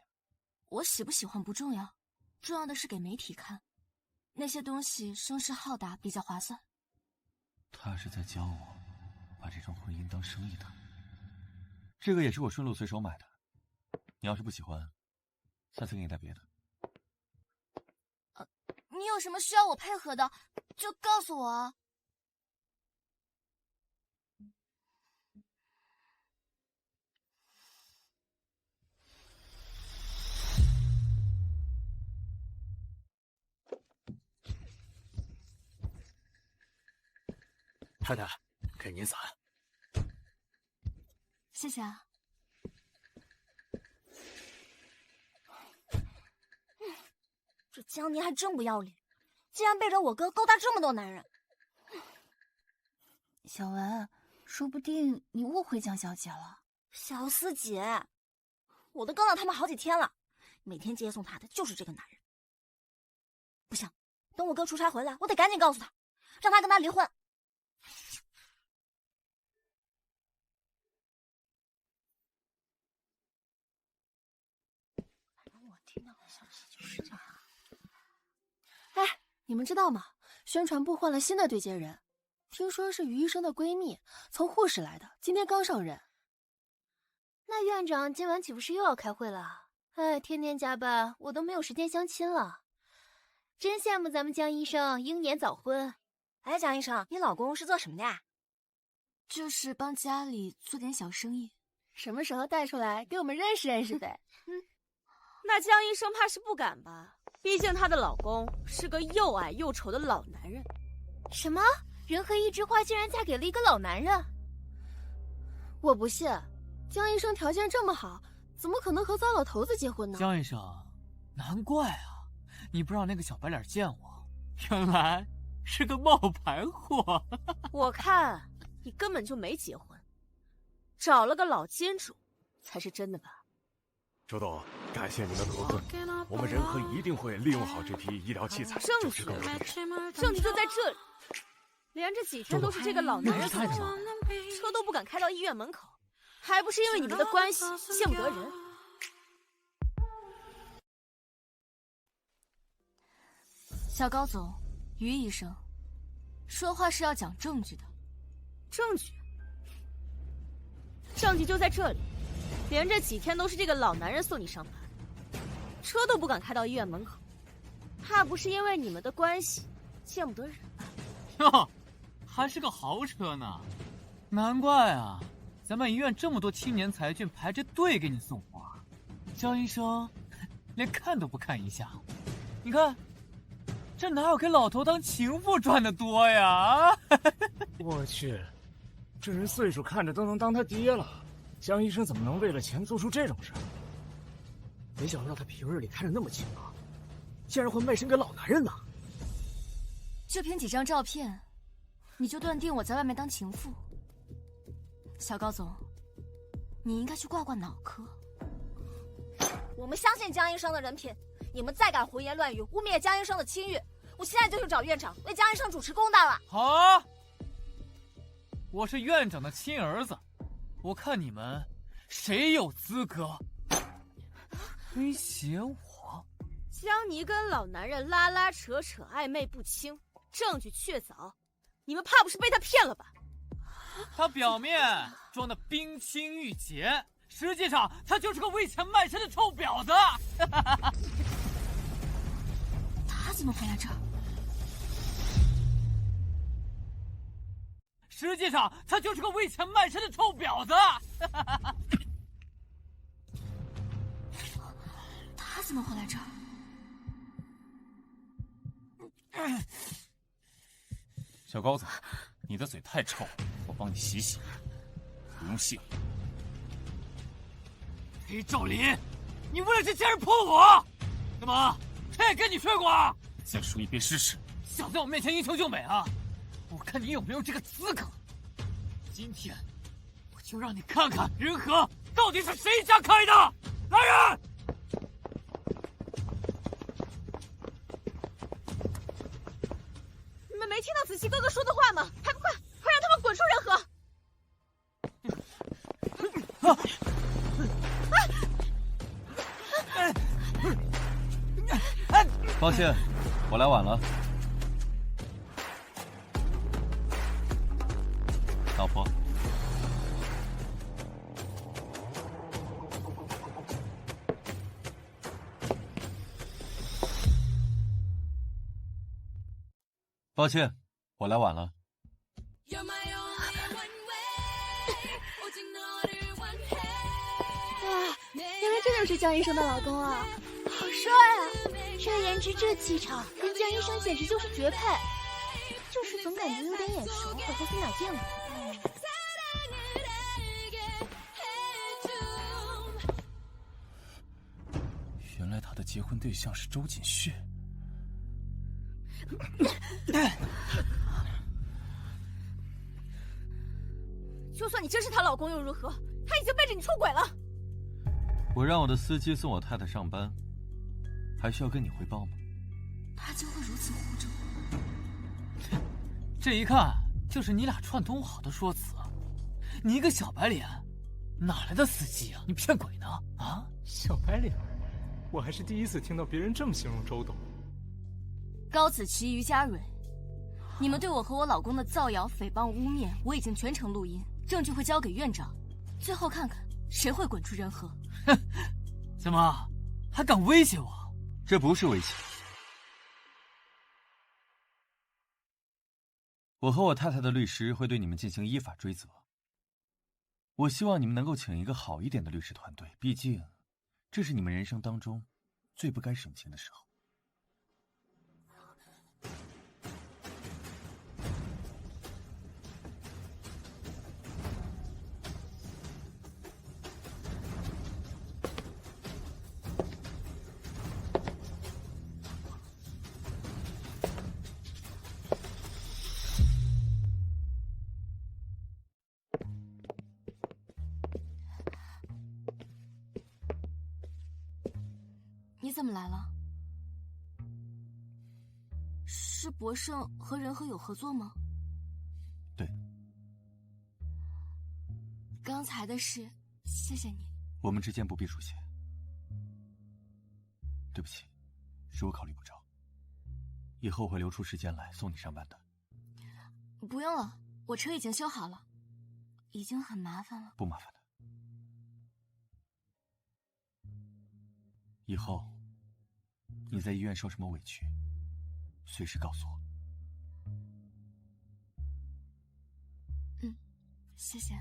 我喜不喜欢不重要，重要的是给媒体看。那些东西声势浩大，比较划算。他是在教我把这桩婚姻当生意谈。这个也是我顺路随手买的，你要是不喜欢，下次给你带别的。你有什么需要我配合的，就告诉我啊。太太，给您伞。谢谢啊。这江宁还真不要脸，竟然背着我哥勾搭这么多男人。小文，说不定你误会江小姐了。小思姐，我都跟了他们好几天了，每天接送他的就是这个男人。不行，等我哥出差回来，我得赶紧告诉他，让他跟他离婚。我听到的消息就是这样。哎，你们知道吗？宣传部换了新的对接人，听说是于医生的闺蜜，从沪市来的，今天刚上任。那院长今晚岂不是又要开会了？哎，天天加班，我都没有时间相亲了。真羡慕咱们江医生英年早婚。哎，江医生，你老公是做什么的呀？就是帮家里做点小生意。什么时候带出来给我们认识认识呗？那江医生怕是不敢吧？毕竟她的老公是个又矮又丑的老男人。什么？仁和一枝花竟然嫁给了一个老男人？我不信，江医生条件这么好，怎么可能和糟老头子结婚呢？江医生，难怪啊，你不让那个小白脸见我，原来是个冒牌货。我看你根本就没结婚，找了个老金主才是真的吧？周董，感谢您的投资，我们仁和一定会利用好这批医疗器材，证据，证据就在这里，连着几天都是这个老男人送车，车都不敢开到医院门口，还不是因为你们的关系见不得人。小高总，于医生，说话是要讲证据的。证据？证据就在这里。连着几天都是这个老男人送你上班，车都不敢开到医院门口，怕不是因为你们的关系见不得人吧？哟，还是个豪车呢，难怪啊，咱们医院这么多青年才俊排着队给你送花，江医生连看都不看一下。你看，这哪有给老头当情妇赚的多呀？我去，这人岁数看着都能当他爹了。江医生怎么能为了钱做出这种事？没想到他平日里看着那么清高，竟然会卖身给老男人呢。就凭几张照片，你就断定我在外面当情妇？小高总，你应该去挂挂脑科。我们相信江医生的人品，你们再敢胡言乱语，污蔑江医生的清誉，我现在就去找院长为江医生主持公道了。好啊，我是院长的亲儿子，我看你们谁有资格威胁我？江妮跟老男人拉拉扯扯，暧昧不清，证据确凿，你们怕不是被他骗了吧？他表面装的冰清玉洁，实际上他就是个为钱卖身的臭婊子。他怎么会来这儿？实际上他就是个为钱卖身的臭婊子。他怎么会来这儿？小高子，你的嘴太臭了，我帮你洗洗。不用谢。黑赵林，你为了这件事泼我，怎么他也跟你睡过啊？再说一遍试试。想在我面前英雄救美啊？我看你有没有这个资格。今天我就让你看看仁和到底是谁家开的！来人！你们没听到子期哥哥说的话吗？还不快让他们滚出仁和！抱歉，我来晚了。老婆，抱歉，我来晚了。哇，原来这就是江医生的老公啊，好帅啊！这颜值这气场，跟江医生简直就是绝配。就是总感觉有点眼熟，好像在哪见过。原来他的结婚对象是周瑾旭。就算你真是她老公又如何？她已经背着你出轨了。我让我的司机送我太太上班，还需要跟你汇报吗？他竟会如此护着我。这一看就是你俩串通好的说辞。你一个小白脸，哪来的司机啊？你骗鬼呢？啊，小白脸，我还是第一次听到别人这么形容周董。高子琪、于家蕊，你们对我和我老公的造谣、诽谤、污蔑，我已经全程录音，证据会交给院长。最后看看谁会滚出仁和。哼，怎么还敢威胁我？这不是威胁。我和我太太的律师会对你们进行依法追责。我希望你们能够请一个好一点的律师团队，毕竟这是你们人生当中最不该省钱的时候。你怎么来了？是博胜和仁和有合作吗？对。刚才的事，谢谢你。我们之间不必书写。对不起，是我考虑不周。以后会留出时间来送你上班的。不用了，我车已经修好了，已经很麻烦了。不麻烦的。以后你在医院受什么委屈，随时告诉我。嗯，谢谢。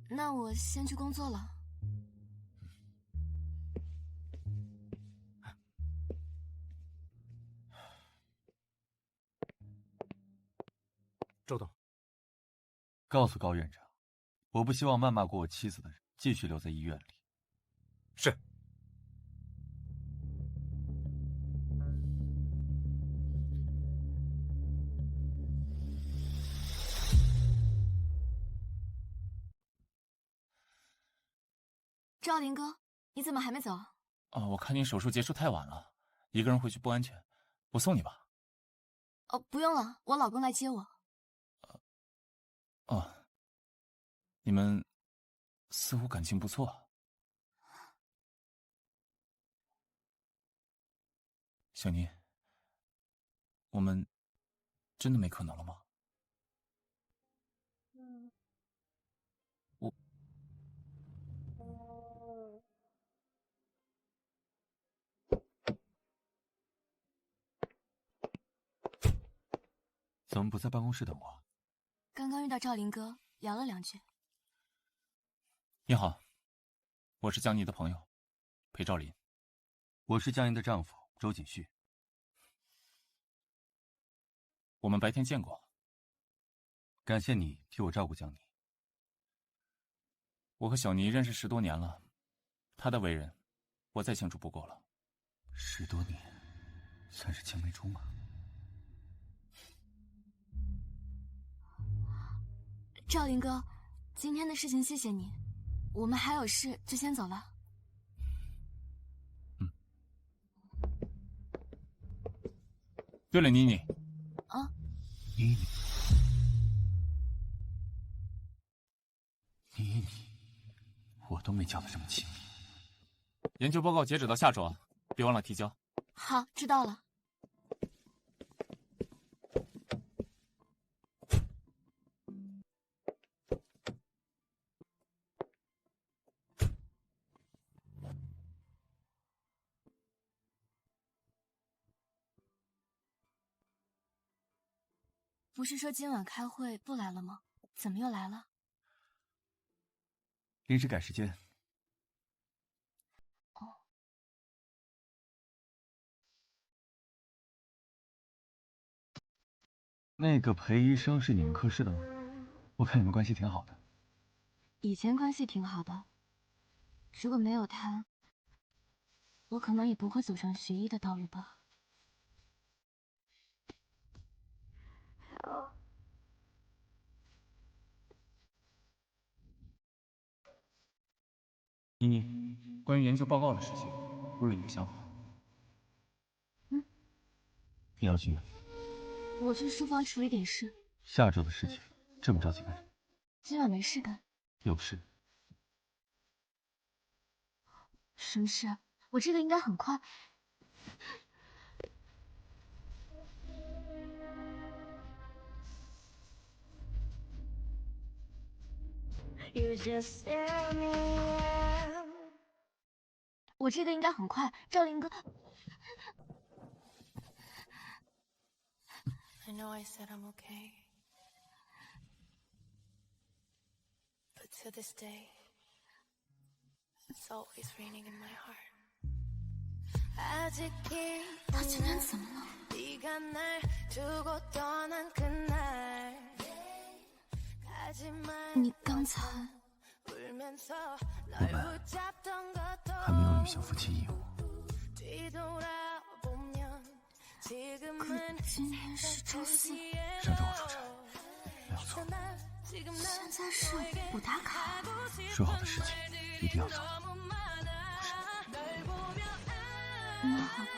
那我先去工作了。周董，告诉高院长，我不希望谩骂过我妻子的人继续留在医院里。是。赵林哥，你你怎么还没走？哦，我看你手术结束太晚了，一个人回去不安全，我送你吧。哦，不用了，我老公来接我。哦，你们似乎感情不错。小妮，我们真的没可能了吗？我怎么不在办公室等我？刚刚遇到赵林哥，聊了2句。你好，我是江妮的朋友，裴兆林。我是江妮的丈夫周锦旭。我们白天见过。感谢你替我照顾江妮。我和小妮认识10多年了，她的为人，我再清楚不过了。10多年，算是青梅竹马。赵林哥，今天的事情谢谢你，我们还有事，就先走了。对了，妮妮。啊？妮妮，我都没叫她这么亲密。研究报告截止到下周，别忘了提交。好，知道了。不是说今晚开会不来了吗？怎么又来了？临时改时间。哦。那个裴医生是你们科室的吗？我看你们关系挺好的。以前关系挺好的，如果没有他，我可能也不会走上学医的道路吧。妮妮，关于研究报告的事情，我有一个想法。你要去？我去书房处理点事。下周的事情这么着急干什么？今晚没事干。有事？什么事啊？我这个应该很快。我这个应该很快，赵林哥。I know I said I'm okay, but to this day, it's always raining in my heart. 他今天怎么了？你刚才……我们还没有履行夫妻义务。可今天是周4，上周我出差，没有错。现在是5打卡，说好的事情一定要做。那好吧。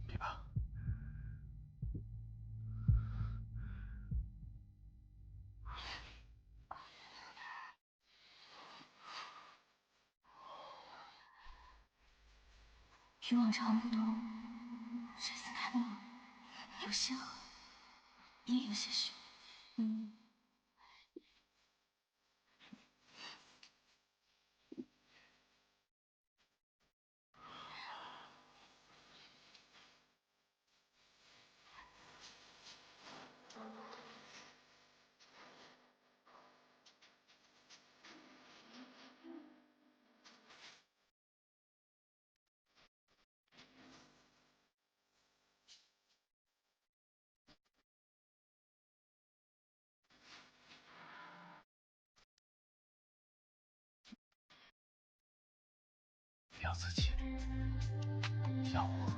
别怕。与往常不同，这次看的有些狠，也有些凶。了自己，要我。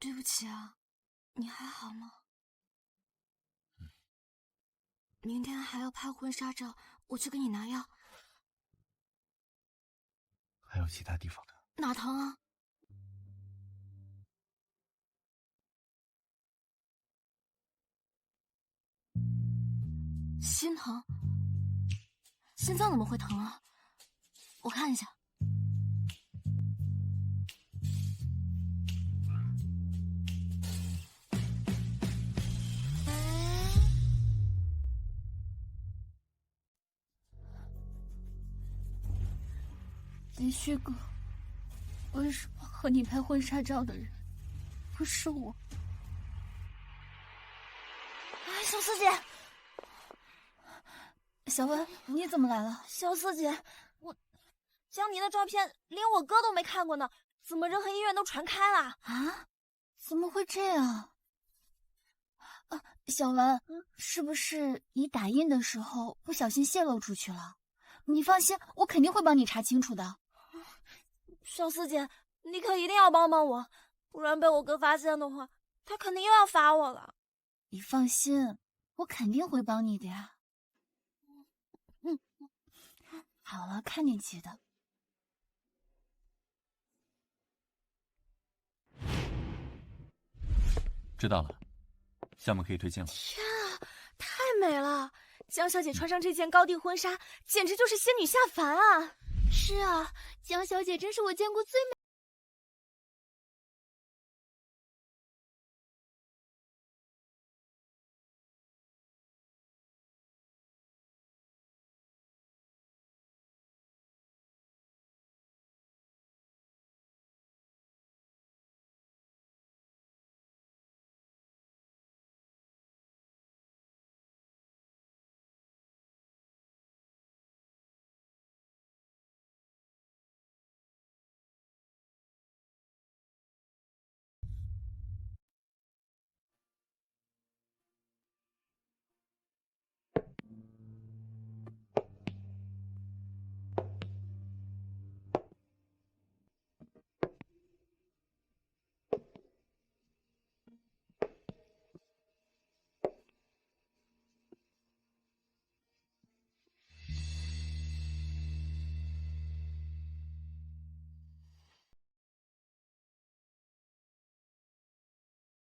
对不起啊，你还好吗？明天还要拍婚纱照，我去给你拿药。还有其他地方的？哪疼啊？心疼？心脏怎么会疼啊？我看一下。林旭哥，为什么和你拍婚纱照的人不是我？哎，小四姐，小文，你怎么来了？小四姐，我江宁的照片连我哥都没看过呢，怎么人和医院都传开了？啊？怎么会这样？啊，小文，是不是你打印的时候不小心泄露出去了？你放心，我肯定会帮你查清楚的。小四姐，你可一定要帮帮我，不然被我哥发现的话，他肯定又要罚我了。你放心，我肯定会帮你的呀。好了，看你急的。知道了，项目可以推进了。天啊，太美了！江小姐穿上这件高定婚纱，简直就是仙女下凡啊！是啊，江小姐真是我见过最美。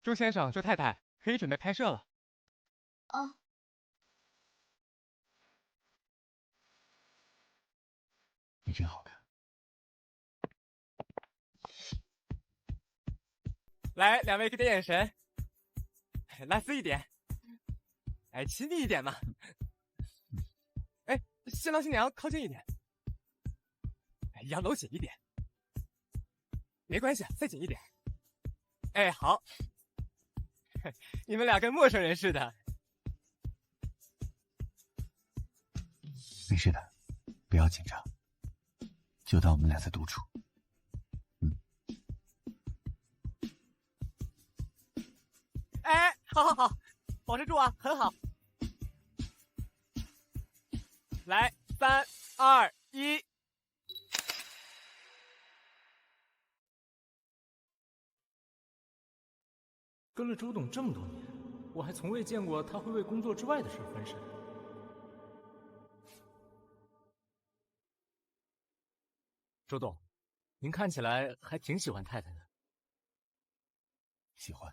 周先生、周太太，可以准备拍摄了。哦。你真好看。来，两位给点眼神，拉丝一点，哎，亲密一点嘛。哎，新郎新娘靠近一点，哎，要搂紧一点。没关系，再紧一点。哎，好。你们俩跟陌生人似的。没事的，不要紧张，就当我们俩在独处。哎，好好好，保持住啊，很好。来，3、2、1。跟了周董这么多年，我还从未见过他会为工作之外的事分神。周董，您看起来还挺喜欢太太的。喜欢。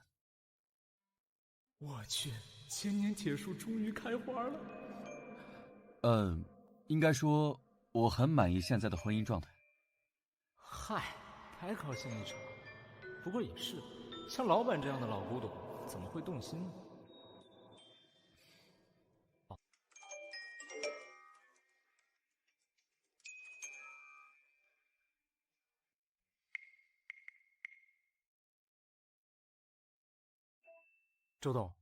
我去，千年铁树终于开花了。应该说，我很满意现在的婚姻状态。嗨，太高兴一场。不过也是，像老板这样的老古董，怎么会动心呢？周董，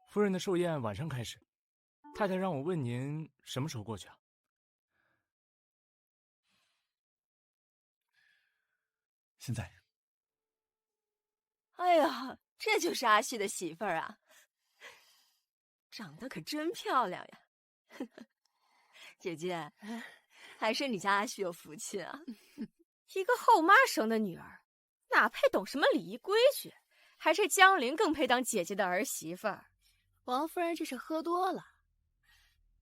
夫人的寿宴晚上开始，太太让我问您什么时候过去啊？现在。哎呀，这就是阿旭的媳妇儿啊，长得可真漂亮呀！姐姐，还是你家阿旭有福气啊！一个后妈生的女儿，哪配懂什么礼仪规矩？还是江玲更配当姐姐的儿媳妇儿。王夫人这是喝多了。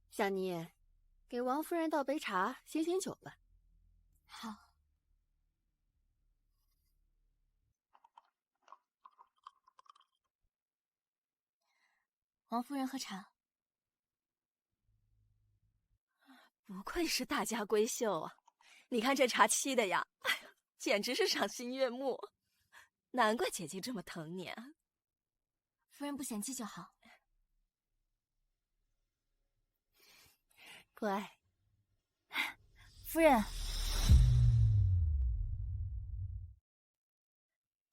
小妮，给王夫人倒杯茶，醒醒酒吧。好。王夫人喝茶。不愧是大家闺秀啊！你看这茶沏的呀，哎呀，简直是赏心悦目。难怪姐姐这么疼你啊！夫人不嫌弃就好。乖。夫人，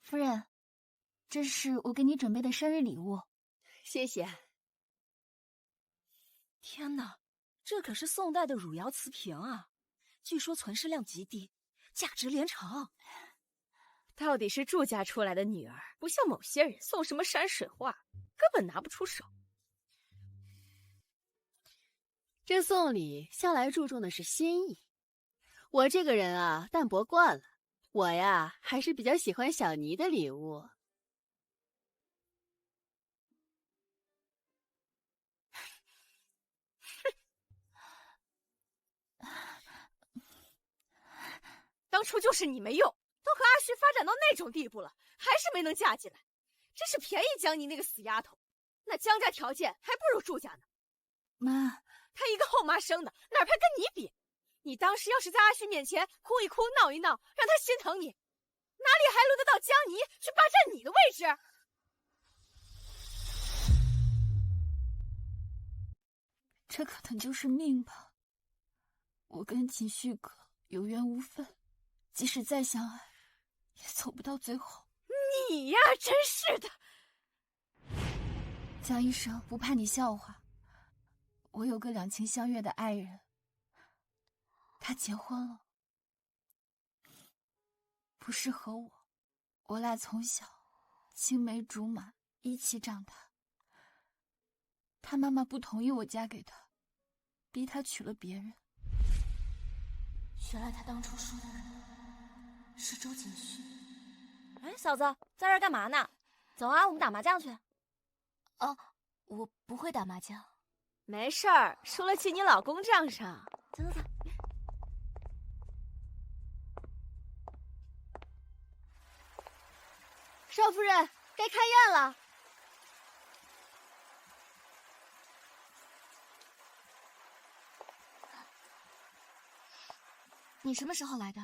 夫人，这是我给你准备的生日礼物。谢谢。天哪，这可是宋代的汝窑瓷瓶啊！据说存世量极低，价值连城。到底是祝家出来的女儿，不像某些人送什么山水画，根本拿不出手。这送礼向来注重的是心意，我这个人啊，淡泊惯了。我呀，还是比较喜欢小妮的礼物。当初就是你没用，都和阿旭发展到那种地步了，还是没能嫁进来，真是便宜江妮那个死丫头。那江家条件还不如祝家呢。妈，她一个后妈生的，哪配跟你比？你当时要是在阿旭面前哭一哭闹一闹，让他心疼你，哪里还轮得到江妮去霸占你的位置？这可能就是命吧。我跟锦旭哥有缘无分，即使再相爱，也走不到最后。你呀，真是的！江医生，不怕你笑话，我有个两情相悦的爱人，他结婚了，不适合我。我俩从小青梅竹马，一起长大。他妈妈不同意我嫁给他，逼他娶了别人。原来他当初说的人是周锦旭。哎，嫂子，在这儿干嘛呢？走啊，我们打麻将去。哦，我不会打麻将。没事儿，输了记你老公账上。走走走。少夫人，该开宴了。你什么时候来的？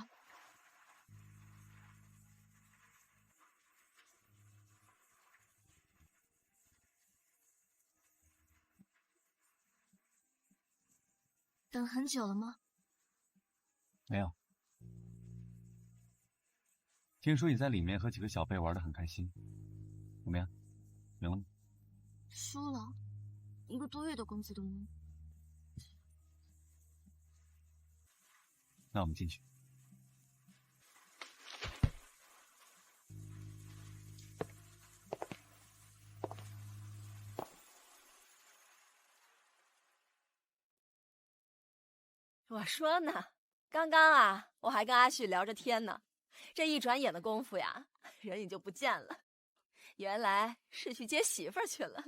等很久了吗？没有。听说你在里面和几个小辈玩得很开心，怎么样？赢了吗？输了，1个多月的工资都没有。那我们进去。我说呢，刚刚啊，我还跟阿旭聊着天呢，这一转眼的功夫呀，人影就不见了，原来是去接媳妇儿去了。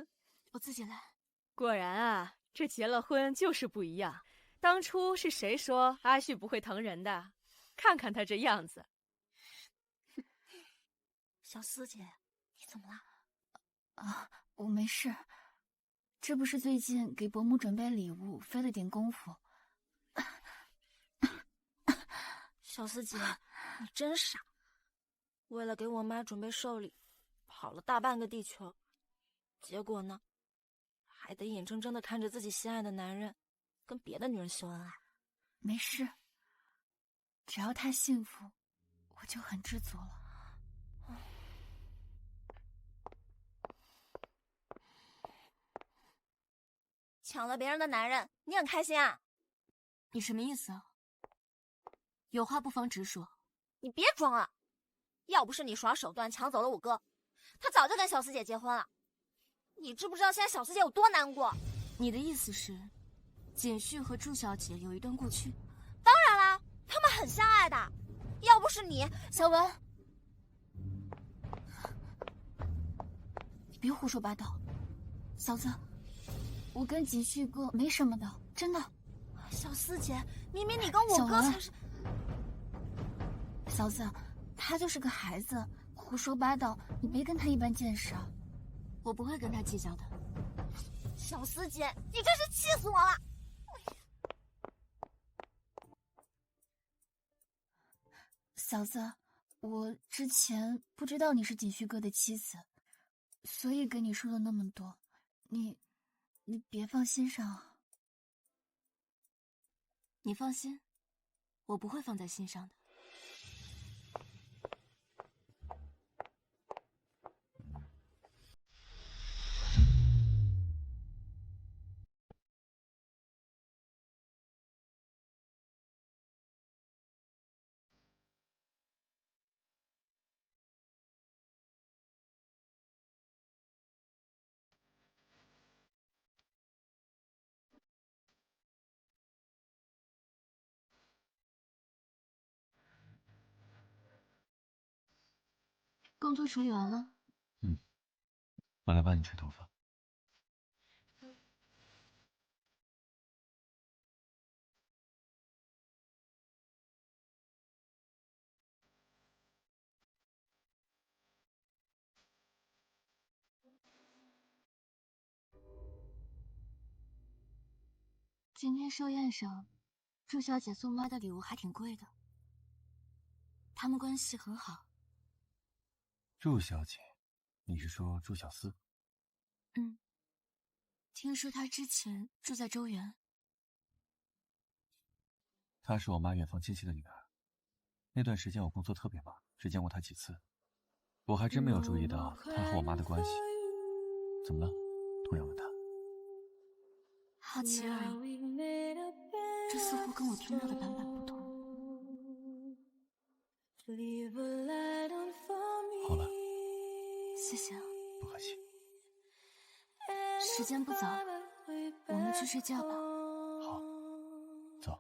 我自己来。果然啊，这结了婚就是不一样。当初是谁说阿旭不会疼人的？看看他这样子。小思姐，你怎么了？啊，我没事。这不是最近给伯母准备礼物费了点功夫，小四姐，你真傻！为了给我妈准备寿礼，跑了大半个地球，结果呢，还得眼睁睁的看着自己心爱的男人跟别的女人秀恩爱。没事，只要他幸福，我就很知足了。抢了别人的男人，你很开心啊？你什么意思啊？有话不妨直说。你别装了，要不是你耍手段抢走了我哥，他早就跟小四姐结婚了。你知不知道现在小四姐有多难过？你的意思是，简旭和祝小姐有一段过去？当然啦，他们很相爱的。要不是你，小文，你别胡说八道。嫂子，我跟锦旭哥没什么的，真的。小四姐，明明你跟我哥才是。嫂子，他就是个孩子，胡说八道，你别跟他一般见识啊！我不会跟他计较的。小四姐，你真是气死我了！嫂子，我之前不知道你是锦旭哥的妻子，所以跟你说了那么多，你别放心上啊。你放心，我不会放在心上的。工作处理完了？我来帮你吹头发。今天寿宴上，祝小姐送妈的礼物还挺贵的。他们关系很好。祝小姐，你是说祝小四？听说她之前住在周园。她是我妈远房亲戚的女儿。那段时间我工作特别忙，只见过她几次。我还真没有注意到她和我妈的关系。怎么了？突然问她。好奇而已。这似乎跟我听到的版本不同。好了，谢谢啊。不客气。时间不早，我们去睡觉吧。好，走。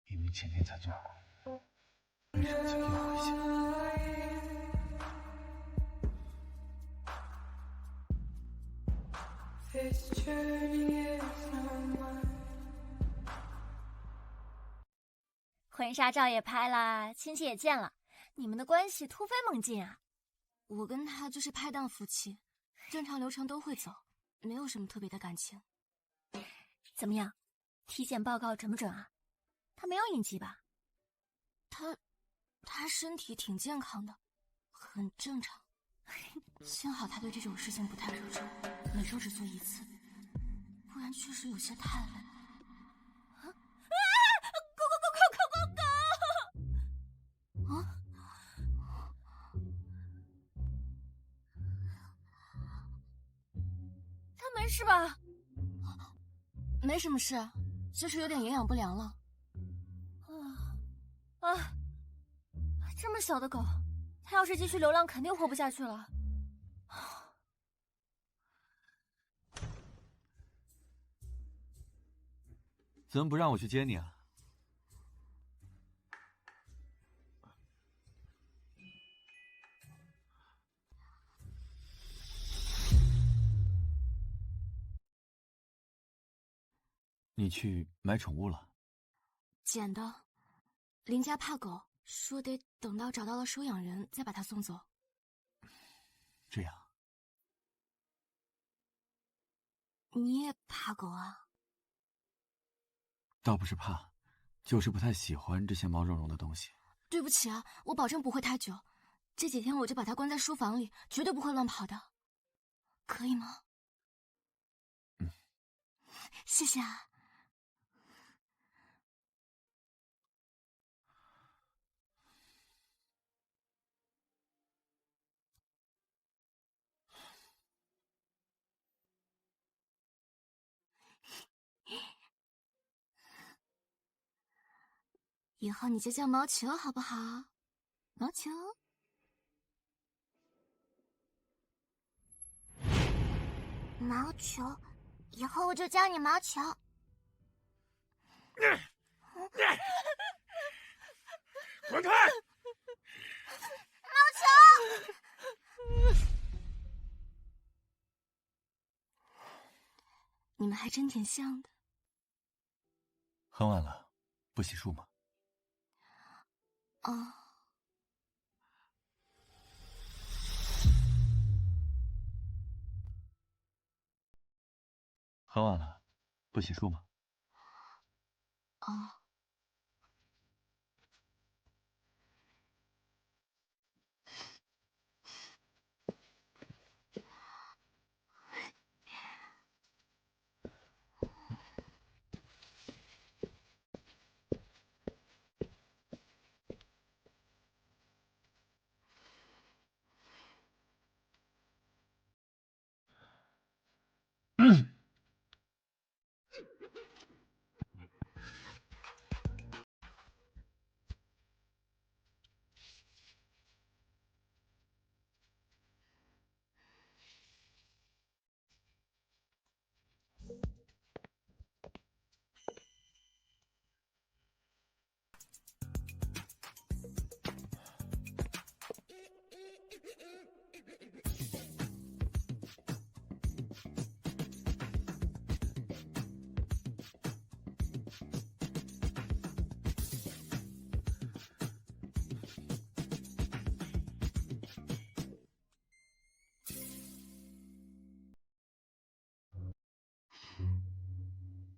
明明前天才做过，为什么今天又回去？婚纱照也拍了，亲戚也见了，你们的关系突飞猛进啊！我跟他就是拍档夫妻，正常流程都会走，没有什么特别的感情。怎么样？体检报告准不准啊？他没有隐疾吧？他身体挺健康的，很正常。幸好他对这种事情不太热衷，每周只做一次，不然确实有些太累。啊！他没事吧？没什么事，就是有点营养不良了。这么小的狗，它要是继续流浪，肯定活不下去了。怎么不让我去接你啊？你去买宠物了？捡的。林家怕狗，说得等到找到了收养人再把它送走。这样，你也怕狗啊？倒不是怕，就是不太喜欢这些毛茸茸的东西。对不起啊，我保证不会太久。这几天我就把它关在书房里，绝对不会乱跑的，可以吗？嗯，谢谢啊。以后你就叫毛球好不好？毛球。毛球，以后我就叫你毛球。滚开！毛球，你们还真挺像的。很晚了，不洗漱吗？哦。很晚了，不洗漱吗？哦。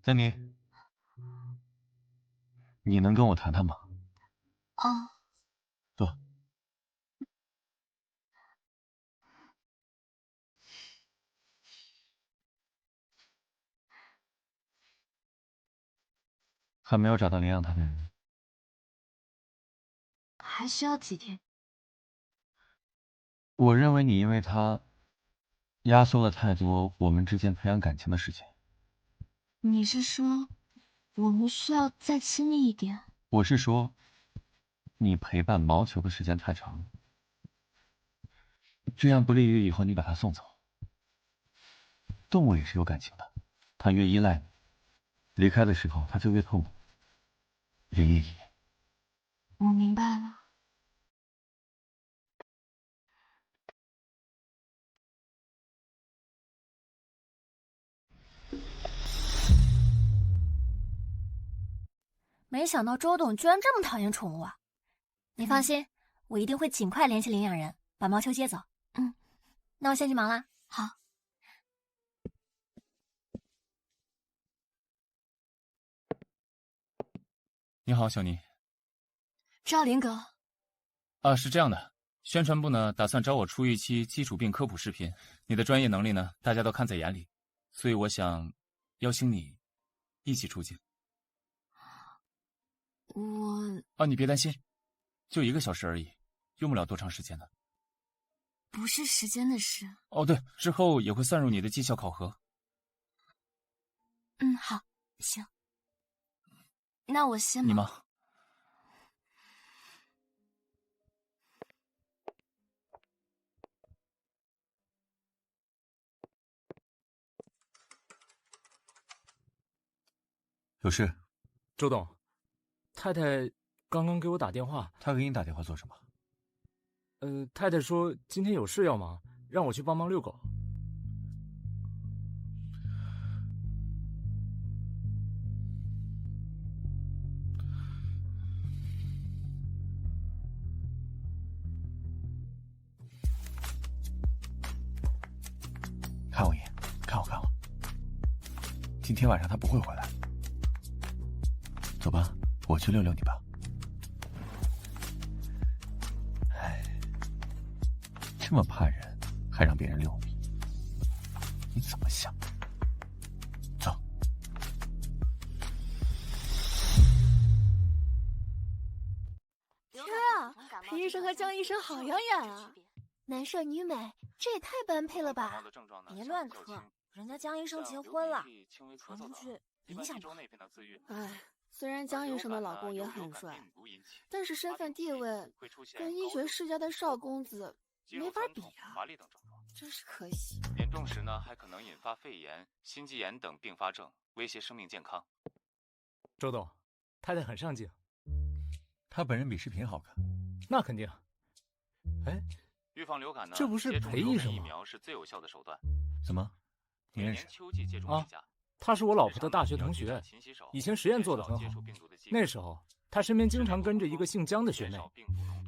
丹妮，你能跟我谈谈吗？哦。坐。还没有找到领养他的人。还需要几天？我认为你因为他压缩了太多我们之间培养感情的时间。你是说我们需要再亲密一点？我是说，你陪伴毛球的时间太长了，这样不利于以后你把它送走。动物也是有感情的，它越依赖你，离开的时候它就越痛苦。人也一样。我明白了。没想到周董居然这么讨厌宠物啊！你放心，我一定会尽快联系领养人，把毛球接走。嗯，那我先去忙了。好。你好，小妮。赵林哥。是这样的，宣传部呢打算找我出一期基础病科普视频，你的专业能力呢大家都看在眼里，所以我想邀请你一起出镜。你别担心，就1个小时而已，用不了多长时间的。不是时间的事。哦，对，之后也会算入你的绩效考核。嗯，好，行。那我先忙。你忙。有事？周董，太太刚刚给我打电话。她给你打电话做什么？太太说今天有事要忙，让我去帮忙遛狗。今天晚上他不会回来。走吧，我去遛遛你吧。哎，这么怕人，还让别人遛你，你怎么想的？走。天啊，裴医生和江医生好养眼啊！男帅女美，这也太般配了吧！别乱磕，人家江医生结婚了，传出去影响不好。哎，虽然江医生的老公也很帅，但是身份地位跟医学世家的少公子没法比啊，真是可惜。严重时呢，还可能引发肺炎、心肌炎等并发症，威胁生命健康。周董，太太很上镜。他本人比视频好看，那肯定。哎，预防流感呢？这不是裴医生吗？疫苗是最有效的手段。怎么？你认识？啊，他是我老婆的大学同学，以前实验做得很好。那时候他身边经常跟着一个姓江的学妹，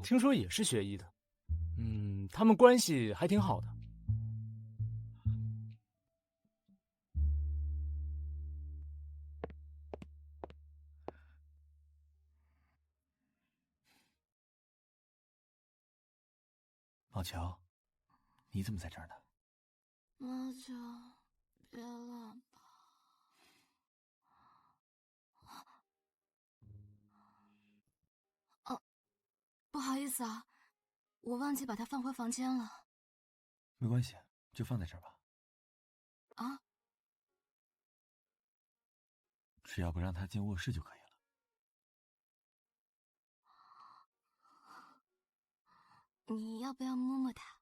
听说也是学医的。他们关系还挺好的。老乔，你怎么在这儿呢？老乔，别了吧。哦，不好意思啊，我忘记把它放回房间了。没关系，就放在这儿吧。啊？只要不让他进卧室就可以了。你要不要摸摸它？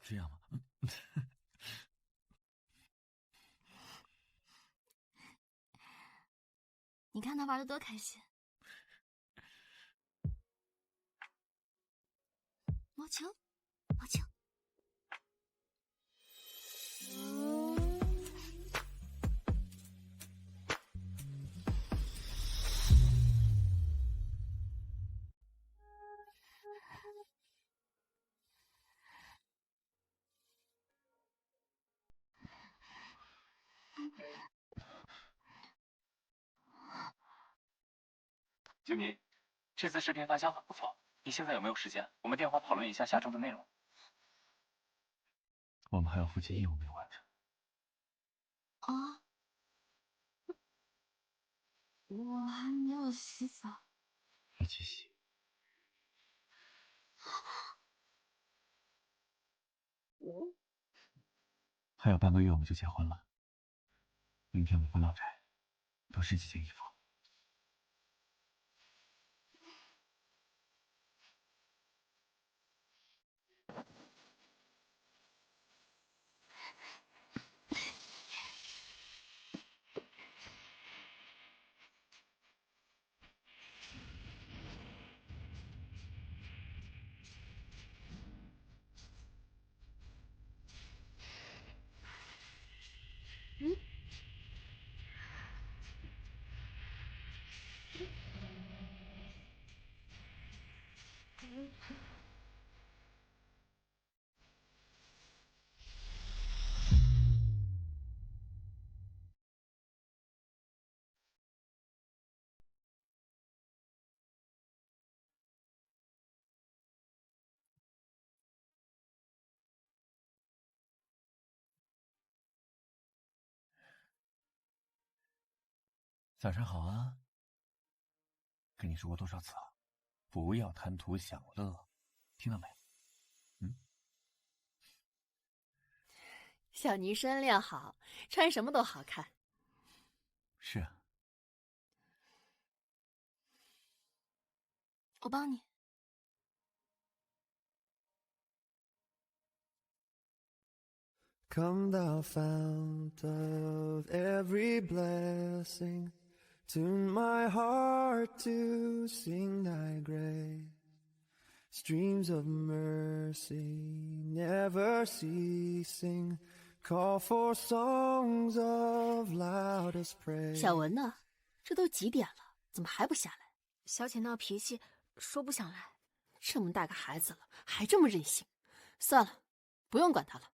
这样吗？你看他玩得多开心。摸球，摸球。经理，这次视频反响很不错，你现在有没有时间？我们电话讨论一下下周的内容。我们还有夫妻义务没有完成。啊？我还没有洗澡。一起洗。还有半个月我们就结婚了。明天我们回老宅，多试几件衣服。早上好啊！跟你说过多少次了，不要贪图享乐，听到没？小妮身量好，穿什么都好看。是啊。我帮你。Come thou fount of every blessing, tune my heart to sing thy grace. Streams of mercy never ceasing, call for songs of loudest praise. 小文呢？这都几点了，怎么还不下来？小姐闹脾气，说不想来。这么大个孩子了，还这么任性，算了，不用管他了。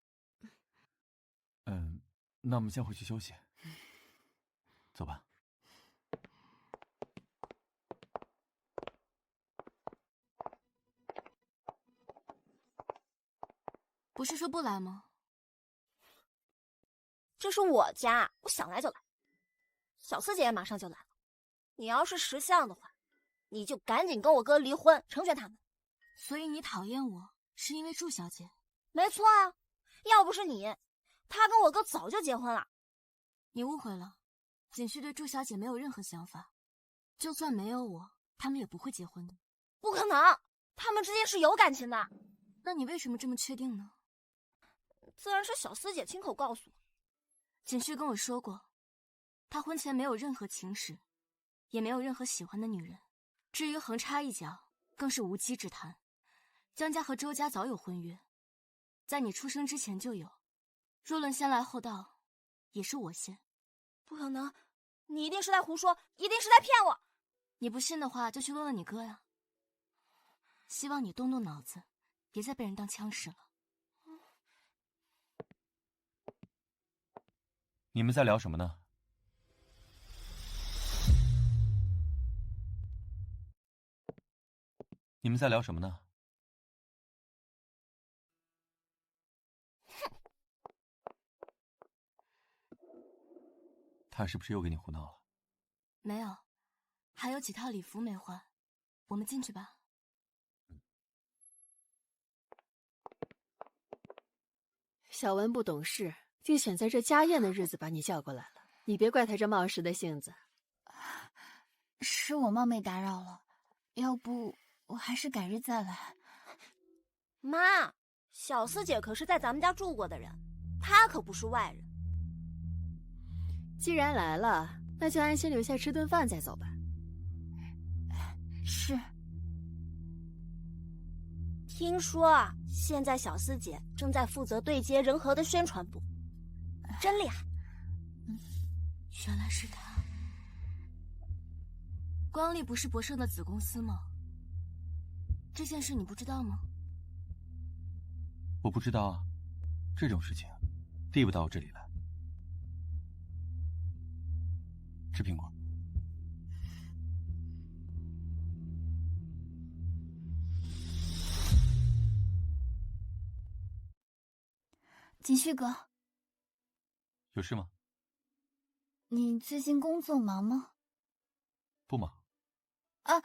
那我们先回去休息。走吧。不是说不来吗？这是我家，我想来就来。小四姐也马上就来了。你要是识相的话，你就赶紧跟我哥离婚，成全他们。所以你讨厌我，是因为祝小姐？没错啊，要不是你，他跟我哥早就结婚了。你误会了，锦旭对祝小姐没有任何想法，就算没有我，他们也不会结婚的。不可能，他们之间是有感情的。那你为什么这么确定呢？自然是小四姐亲口告诉我。锦旭跟我说过，他婚前没有任何情史，也没有任何喜欢的女人。至于横插一脚，更是无稽之谈。江家和周家早有婚约，在你出生之前就有。若论先来后到，也是我先。不可能，你一定是在胡说，一定是在骗我。你不信的话，就去问问你哥呀。希望你动动脑子，别再被人当枪使了。你们在聊什么呢？你们在聊什么呢？他是不是又给你胡闹了？没有，还有几套礼服没换，我们进去吧。小文不懂事，竟选在这家宴的日子把你叫过来了。你别怪他这冒失的性子。是我冒昧打扰了，要不我还是改日再来。妈，小四姐可是在咱们家住过的人，她可不是外人。既然来了，那就安心留下吃顿饭再走吧。是。听说啊，现在小四姐正在负责对接仁和的宣传部，真厉害。原来是他。光丽不是博胜的子公司吗？这件事你不知道吗？我不知道啊，这种事情递不到我这里来。吃苹果。锦旭哥，有事吗？你最近工作忙吗？不忙。啊，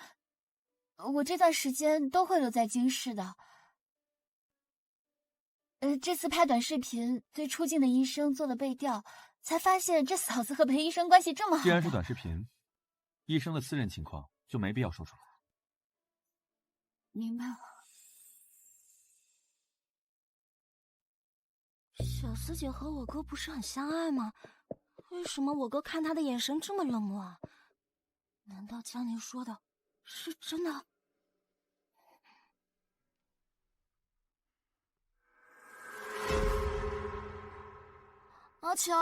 我这段时间都会留在京市的。这次拍短视频对出镜的医生做了背调，才发现这嫂子和裴医生关系这么好。既然是短视频，医生的私人情况就没必要说出来。明白了。小四姐和我哥不是很相爱吗？为什么我哥看她的眼神这么冷漠啊？难道江宁说的是真的？阿乔，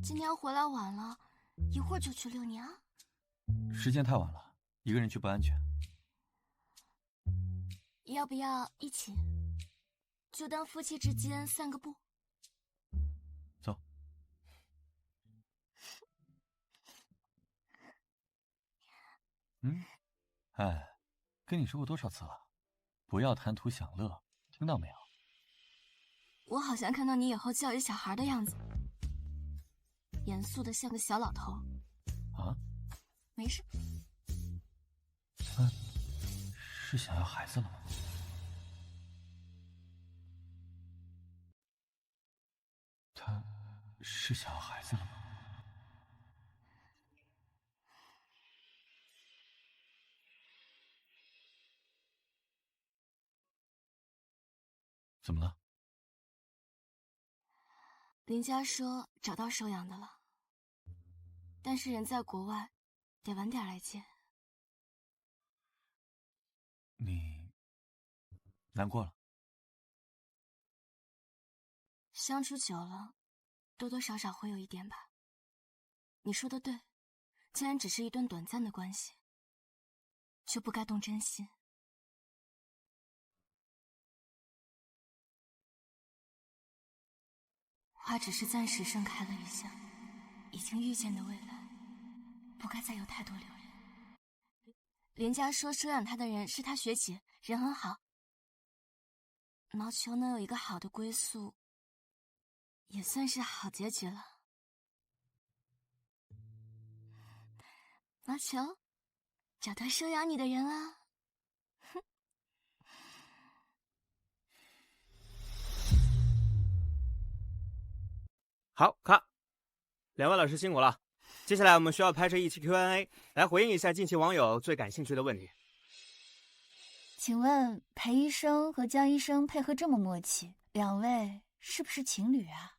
今天回来晚了，一会儿就去遛你啊。时间太晚了，一个人去不安全。要不要一起？就当夫妻之间散个步。走。哎，跟你说过多少次了，不要贪图享乐，听到没有？我好像看到你以后教育小孩的样子，严肃的像个小老头。啊？没事。是想要孩子了吗？他是想要孩子了吗？怎么了？林家说找到收养的了，但是人在国外，得晚点来接。你难过了？相处久了，多多少少会有一点吧。你说的对，既然只是一段短暂的关系，就不该动真心。花只是暂时盛开了一下，已经预见的未来，不该再有太多留恋。连家说收养他的人是他学姐，人很好。毛球能有一个好的归宿，也算是好结局了。毛球，找到收养你的人了。哼。好，卡。两位老师辛苦了。接下来我们需要拍摄一期 Q&A， 来回应一下近期网友最感兴趣的问题。请问裴医生和江医生配合这么默契，两位是不是情侣啊？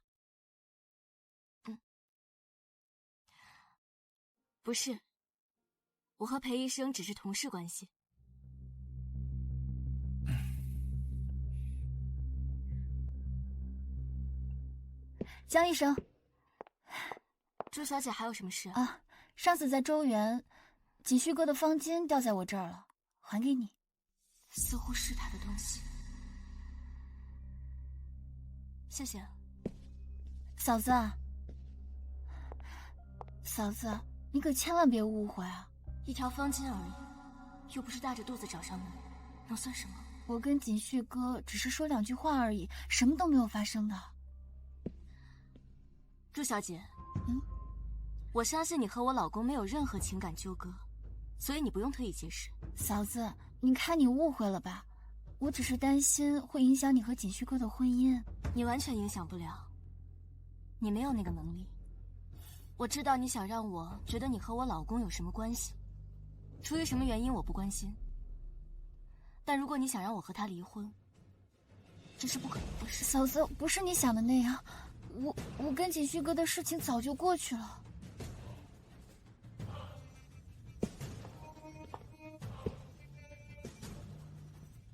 不是，我和裴医生只是同事关系。江医生，朱小姐还有什么事啊？上次在周园，锦旭哥的方巾掉在我这儿了，还给你。似乎是他的东西。谢谢。嫂子啊，嫂子，你可千万别误会啊！一条方巾而已，又不是大着肚子找上门，能算什么？我跟锦旭哥只是说2句话而已，什么都没有发生的。朱小姐，我相信你和我老公没有任何情感纠葛，所以你不用特意解释。嫂子，你看你误会了吧？我只是担心会影响你和锦旭哥的婚姻。你完全影响不了，你没有那个能力。我知道你想让我觉得你和我老公有什么关系，出于什么原因我不关心。但如果你想让我和他离婚，这是不可能的事。嫂子，不是你想的那样，我跟锦旭哥的事情早就过去了。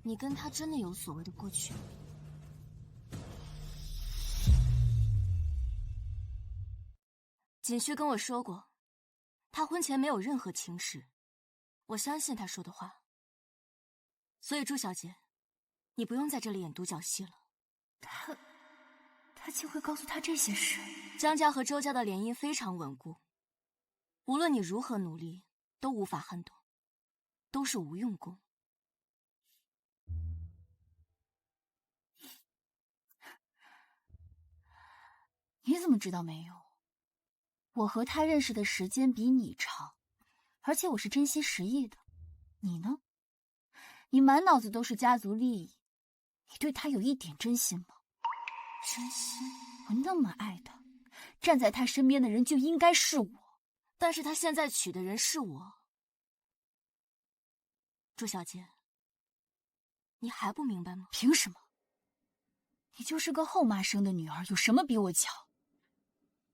你跟他真的有所谓的过去吗？锦旭跟我说过，他婚前没有任何情史，我相信他说的话。所以朱小姐，你不用在这里演独角戏了。他竟会告诉他这些事？江家和周家的联姻非常稳固，无论你如何努力，都无法撼动，都是无用功。你怎么知道没有？我和他认识的时间比你长，而且我是真心实意的。你呢？你满脑子都是家族利益，你对他有一点真心吗？真心？我那么爱他，站在他身边的人就应该是我。但是他现在娶的人是我。朱小姐，你还不明白吗？凭什么？你就是个后妈生的女儿，有什么比我强？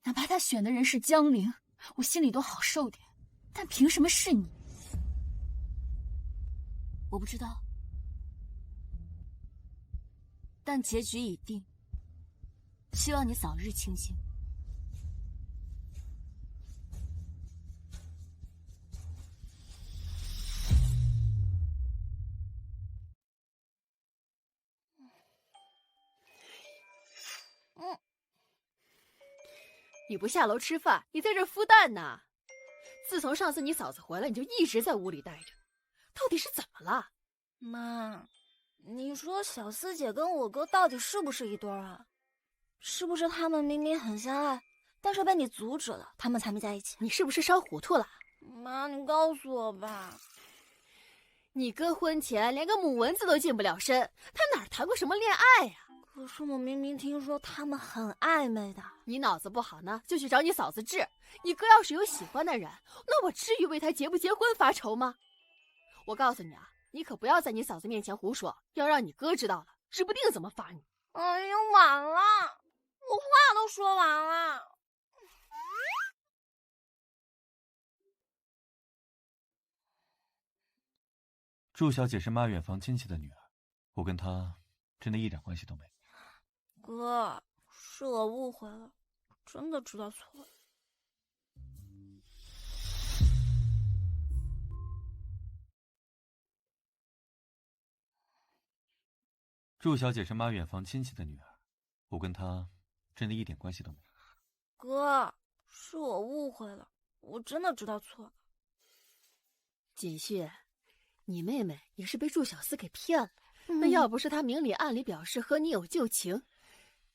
哪怕他选的人是江陵，我心里都好受点。但凭什么是你？我不知道，但结局已定。希望你早日清醒。你不下楼吃饭，你在这孵蛋呢。自从上次你嫂子回来，你就一直在屋里待着，到底是怎么了？妈，你说小四姐跟我哥到底是不是一对啊？是不是他们明明很相爱，但是被你阻止了，他们才没在一起？你是不是烧糊涂了？妈，你告诉我吧。你哥婚前连个母蚊子都近不了身，他哪谈过什么恋爱呀？可是我明明听说他们很暧昧的。你脑子不好呢，就去找你嫂子治。你哥要是有喜欢的人，那我至于为他结不结婚发愁吗？我告诉你啊，你可不要在你嫂子面前胡说，要让你哥知道了，指不定怎么罚你。哎呀，晚了，我话都说完了。祝小姐是妈远房亲戚的女儿，我跟她真的一点关系都没有。哥，是我误会了，真的知道错了。祝小姐是妈远房亲戚的女儿，我跟她真的一点关系都没有。哥，是我误会了，我真的知道错了。锦旭，你妹妹也是被祝小司给骗了。那要不是她明里暗里表示和你有旧情，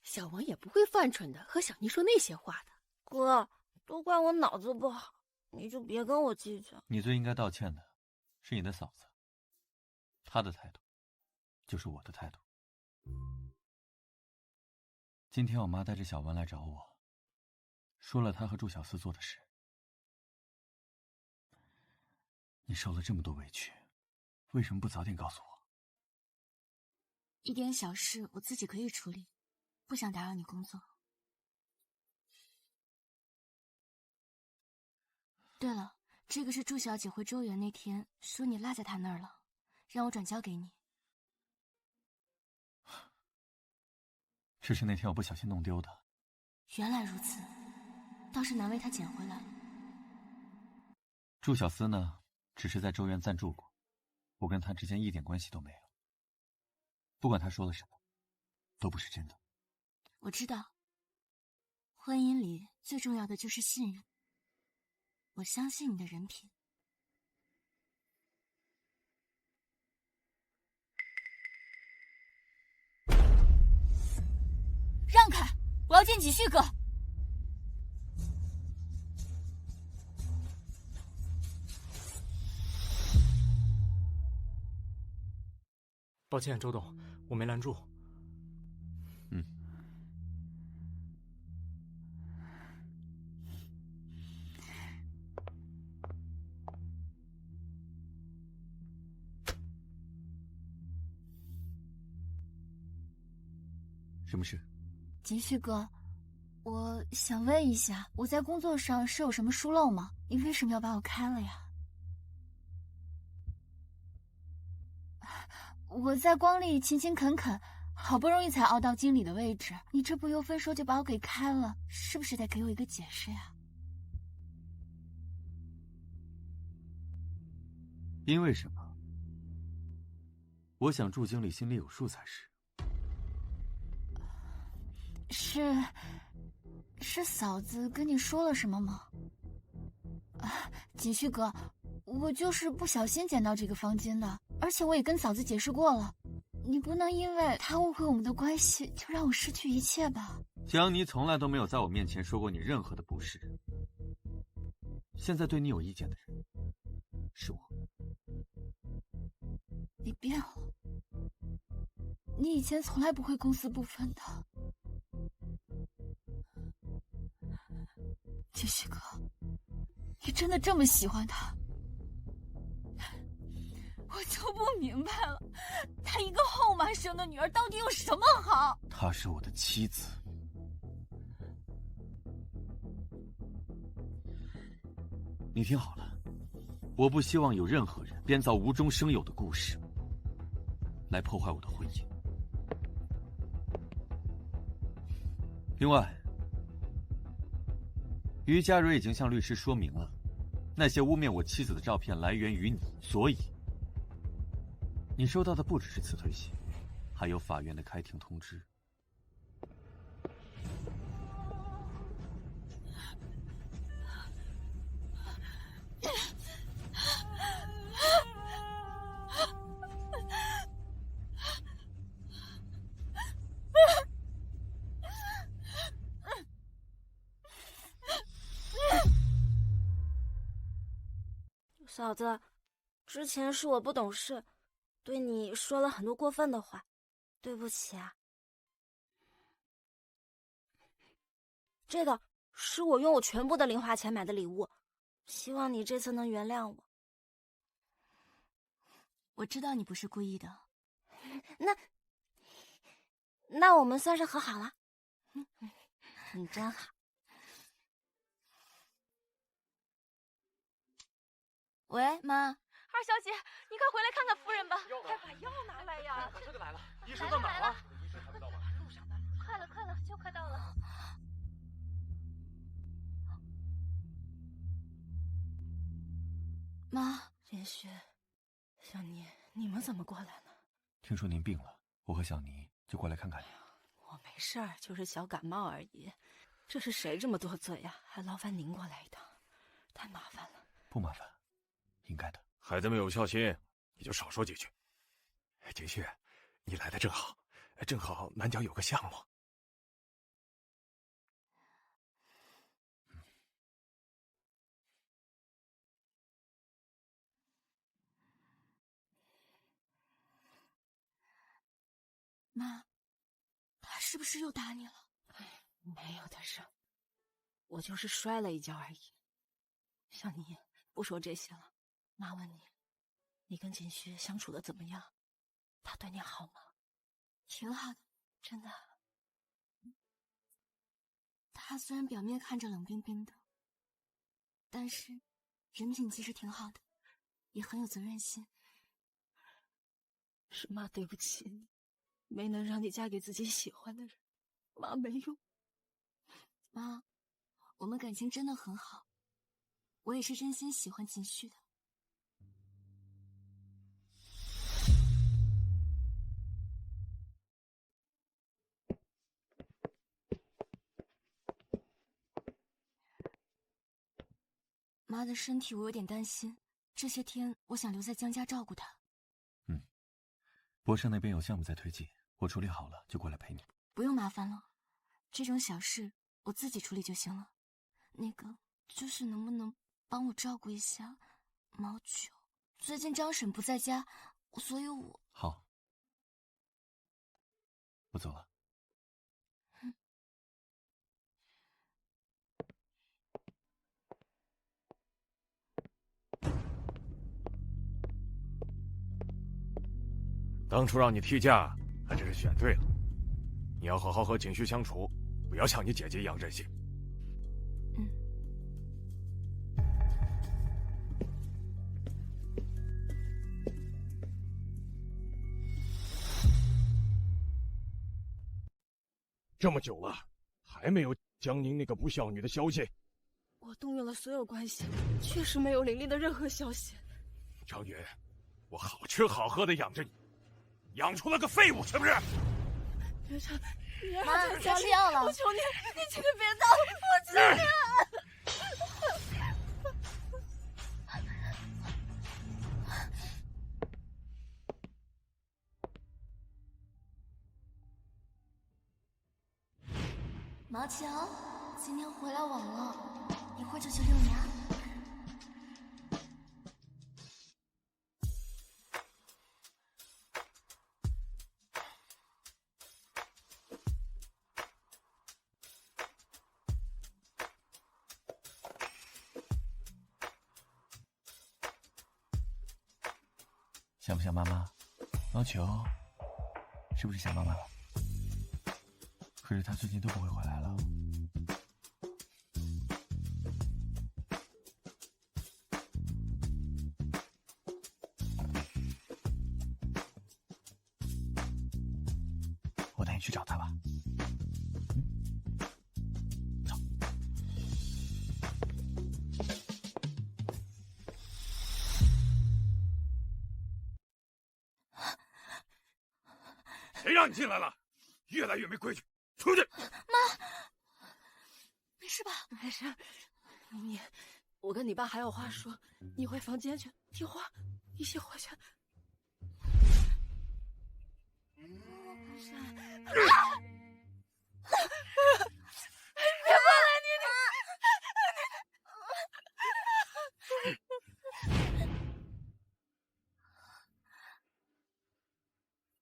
小王也不会犯蠢的和小妮说那些话的。哥，都怪我脑子不好，你就别跟我计较。你最应该道歉的是你的嫂子，她的态度就是我的态度。今天我妈带着小文来找我，说了她和祝小司做的事。你受了这么多委屈，为什么不早点告诉我？一点小事我自己可以处理，不想打扰你工作。对了，这个是祝小姐回周园那天说你落在她那儿了，让我转交给你。这是那天我不小心弄丢的。原来如此，倒是难为她捡回来了。祝小司呢，只是在周园暂住过，我跟他之间一点关系都没有。不管他说了什么，都不是真的。我知道，婚姻里最重要的就是信任。我相信你的人品。让开！我要见锦旭哥。抱歉，周董，我没拦住。什么事？锦旭哥，我想问一下，我在工作上是有什么疏漏吗？你为什么要把我开了呀？我在光丽勤勤恳恳，好不容易才熬到经理的位置，你这不由分说就把我给开了，是不是得给我一个解释呀？因为什么？我想祝经理心里有数才是。是嫂子跟你说了什么吗？锦旭哥，我就是不小心捡到这个方巾的，而且我也跟嫂子解释过了，你不能因为她误会我们的关系就让我失去一切吧？江妮从来都没有在我面前说过你任何的不是，现在对你有意见的人是我。你变了，你以前从来不会公私不分的。锦旭哥，你真的这么喜欢他？我就不明白了，他一个后妈生的女儿到底有什么好？她是我的妻子。你听好了，我不希望有任何人编造无中生有的故事，来破坏我的婚姻。另外，于佳蕊已经向律师说明了，那些污蔑我妻子的照片来源于你，所以你收到的不只是辞退信，还有法院的开庭通知。嫂子，之前是我不懂事，对你说了很多过分的话，对不起啊。这个是我用我全部的零花钱买的礼物，希望你这次能原谅我。我知道你不是故意的。那我们算是和好了。你真好。喂，妈。二小姐，你快回来看看夫人吧，快把药拿来呀！马上就来了，医生到哪儿了？医生还没到吗？路上呢，快了，就快到了。妈，连雪、小妮，你们怎么过来了？听说您病了，我和小妮就过来看看你。我没事儿，就是小感冒而已。这是谁这么多嘴呀？还劳烦您过来一趟，太麻烦了。不麻烦，应该的。孩子们有孝心，你就少说几句。景旭，你来的正好，正好南郊有个项目。妈，他是不是又打你了？没有的事，我就是摔了一跤而已。小妮，不说这些了。妈问你，你跟景旭相处的怎么样？他对你好吗？挺好的，真的。他虽然表面看着冷冰冰的，但是人品其实挺好的，也很有责任心。是妈对不起你，没能让你嫁给自己喜欢的人，妈没用。妈，我们感情真的很好，我也是真心喜欢景旭的。妈的身体我有点担心，这些天我想留在江家照顾她。博士那边有项目在推进，我处理好了就过来陪你。不用麻烦了，这种小事我自己处理就行了。那个，就是能不能帮我照顾一下毛球？最近张婶不在家，所以我……好，我走了。当初让你替嫁，还真是选对了。你要好好和景旭相处，不要像你姐姐一样任性。这么久了，还没有江宁那个不孝女的消息。我动用了所有关系，确实没有玲玲的任何消息。张云，我好吃好喝的养着你，养出了个废物，是不是？别唱，妈，不要吃药了！我求你，你千万别打我，求你！毛球，今天回来晚了，一会儿就去遛牙。想不想妈妈？毛球，是不是想妈妈了？可是他最近都不会回来了。我带你去找他吧。走。谁让你进来了？越来越没规矩！出去！妈，没事吧？没事。我跟你爸还有话说，你回房间去听话，一起回去。不是，别过来！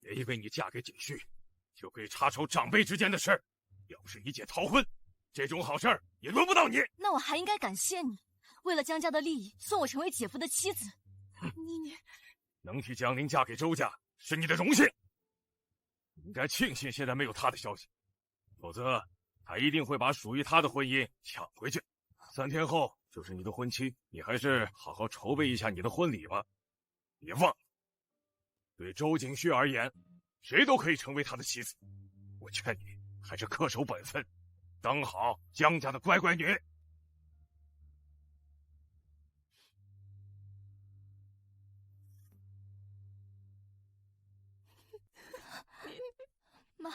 别以为你嫁给景旭，就可以插手长辈之间的事儿。要不是你姐逃婚，这种好事儿也轮不到你。那我还应该感谢你，为了江家的利益，送我成为姐夫的妻子。你能替江宁嫁给周家是你的荣幸，你应该庆幸现在没有他的消息，否则他一定会把属于他的婚姻抢回去。3天后就是你的婚期，你还是好好筹备一下你的婚礼吧。别忘了，对周景旭而言，谁都可以成为他的妻子。我劝你还是恪守本分，当好江家的乖乖女。妈。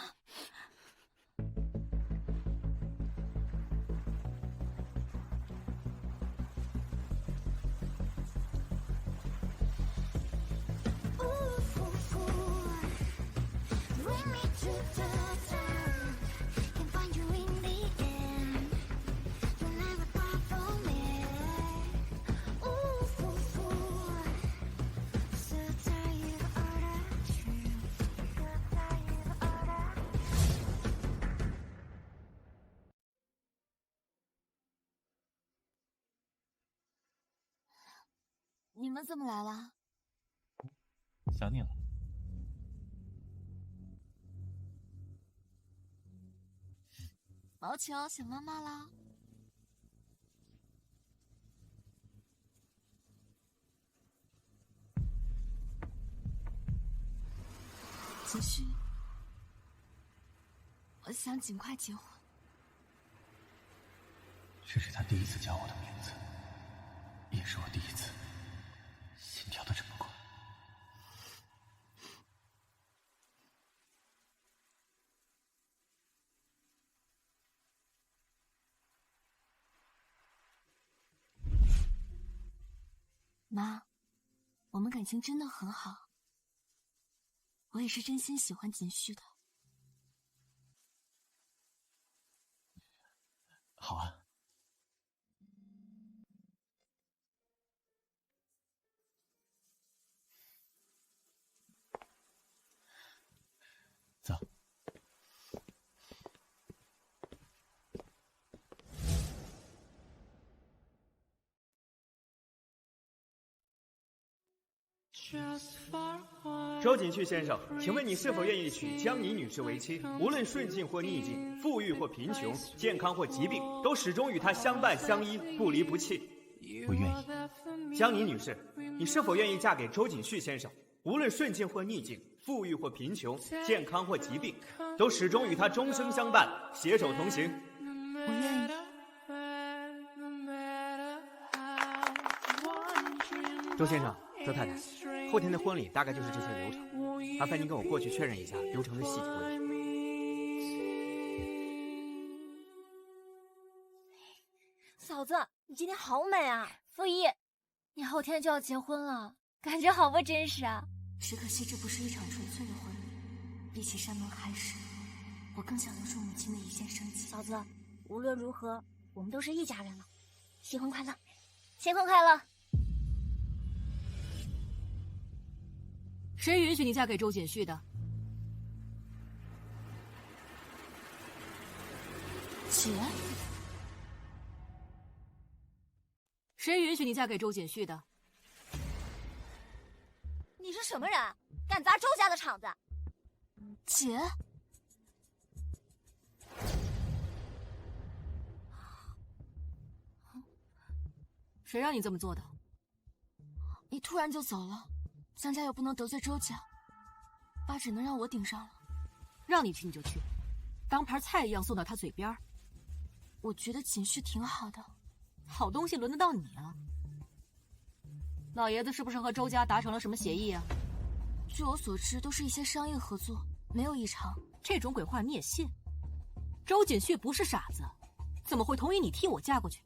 你们怎么来了？想你了。毛球想妈妈啦。子旭，我想尽快结婚。这是他第一次叫我的名字，也是我第一次心跳的这么快。妈，我们感情真的很好，我也是真心喜欢锦旭的。好啊。走。周锦旭先生，请问你是否愿意娶江妮女士为妻？无论顺境或逆境，富裕或贫穷，健康或疾病，都始终与他相伴相依，不离不弃。我愿意。江妮女士，你是否愿意嫁给周锦旭先生？无论顺境或逆境，富裕或贫穷，健康或疾病，都始终与他终生相伴，携手同行。我愿意。周先生，周太太，后天的婚礼大概就是这些流程，麻烦您跟我过去确认一下流程的细节问题。嫂子，你今天好美啊！傅一，你后天就要结婚了，感觉好不真实啊！只可惜这不是一场纯粹的婚礼，比起山盟海誓，我更想留住母亲的一线生机。嫂子，无论如何，我们都是一家人了，新婚快乐！新婚快乐！谁允许你嫁给周锦旭的？姐，谁允许你嫁给周锦旭的？你是什么人？敢砸周家的场子？姐，谁让你这么做的？你突然就走了。江家又不能得罪周家，爸只能让我顶上了。让你去你就去，当盘菜一样送到他嘴边。我觉得锦旭挺好的，好东西轮得到你啊？老爷子是不是和周家达成了什么协议啊？据我所知，都是一些商业合作，没有异常。这种鬼话你也信？周锦旭不是傻子，怎么会同意你替我嫁过去？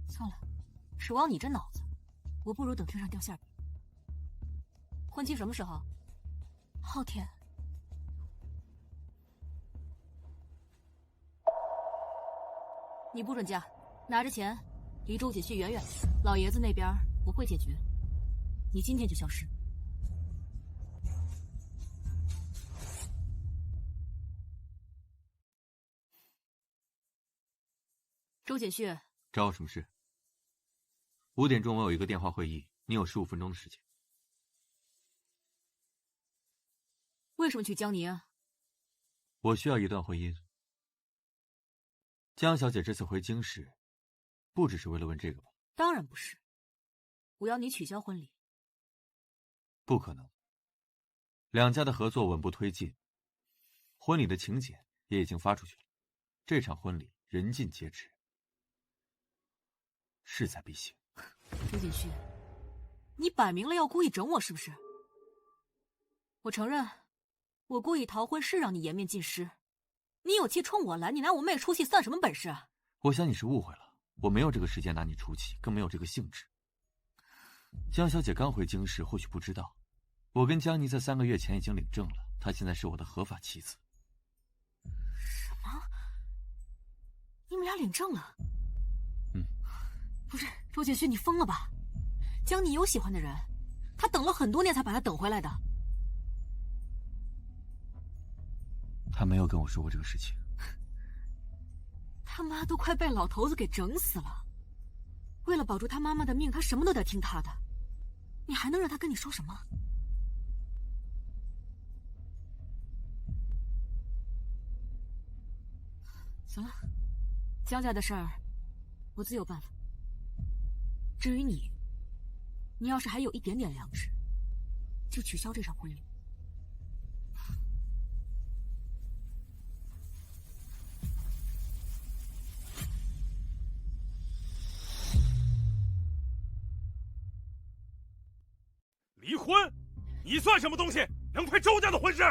算了，指望你这脑子，我不如等天上掉馅饼。婚期什么时候？后天。你不准嫁，拿着钱，离周锦旭远远的。老爷子那边我会解决。你今天就消失。周锦旭，找我什么事？5点钟我有一个电话会议，你有15分钟的时间。为什么娶江妮啊？我需要一段婚姻。江小姐这次回京市，不只是为了问这个吧？当然不是。我要你取消婚礼。不可能。两家的合作稳步推进，婚礼的请柬也已经发出去了。这场婚礼人尽皆知，势在必行。周锦旭，你摆明了要故意整我是不是？我承认，我故意逃婚是让你颜面尽失，你有气冲我来，你拿我妹出气算什么本事？我想你是误会了，我没有这个时间拿你出气，更没有这个兴致。江小姐刚回京师，或许不知道，我跟江妮在3个月前已经领证了，她现在是我的合法妻子。什么？你们俩领证了？不是周景旭，你疯了吧？江妮有喜欢的人，他等了很多年才把他等回来的。他没有跟我说过这个事情。他妈都快被老头子给整死了，为了保住他妈妈的命，他什么都得听他的。你还能让他跟你说什么？行了，江家的事儿我自有办法。至于你，你要是还有一点点良知，就取消这场婚礼。离婚？你算什么东西？能赔周家的婚事？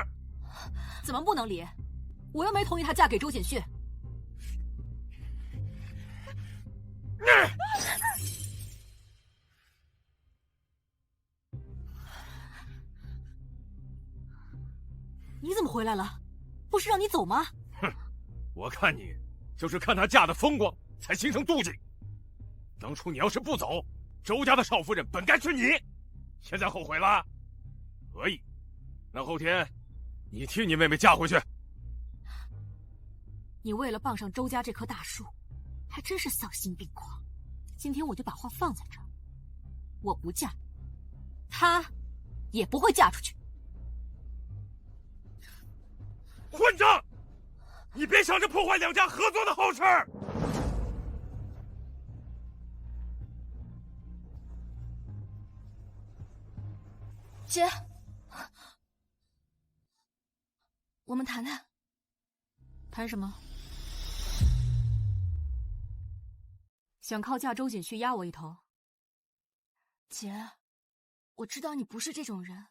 怎么不能离？我又没同意她嫁给周锦旭。你怎么回来了？不是让你走吗？哼，我看你就是看她嫁的风光，才心生妒忌。当初你要是不走，周家的少夫人本该是你。现在后悔了？可以，那后天你替你妹妹嫁回去。你为了傍上周家这棵大树，还真是丧心病狂。今天我就把话放在这儿，我不嫁，她也不会嫁出去。混账！你别想着破坏两家合作的好事儿！姐，我们谈谈。谈什么？想靠嫁周锦旭压我一头？姐，我知道你不是这种人。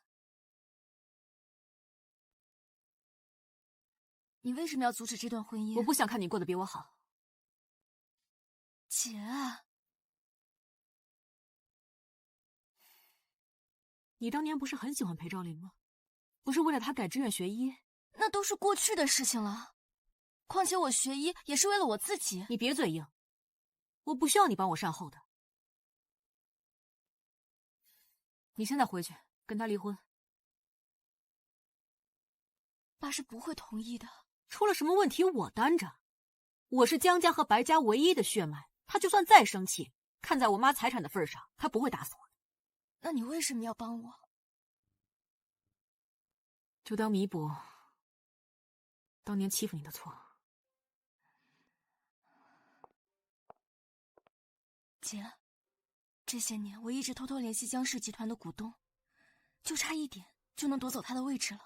你为什么要阻止这段婚姻？我不想看你过得比我好。姐，你当年不是很喜欢裴昭林吗？不是为了他改志愿学医？那都是过去的事情了。况且我学医也是为了我自己。你别嘴硬，我不需要你帮我善后的。你现在回去跟他离婚。爸是不会同意的。出了什么问题我担着。我是江家和白家唯一的血脉，他就算再生气，看在我妈财产的份上，他不会打死我的。那你为什么要帮我？就当弥补当年欺负你的错。姐，这些年我一直偷偷联系江氏集团的股东，就差一点就能夺走他的位置了。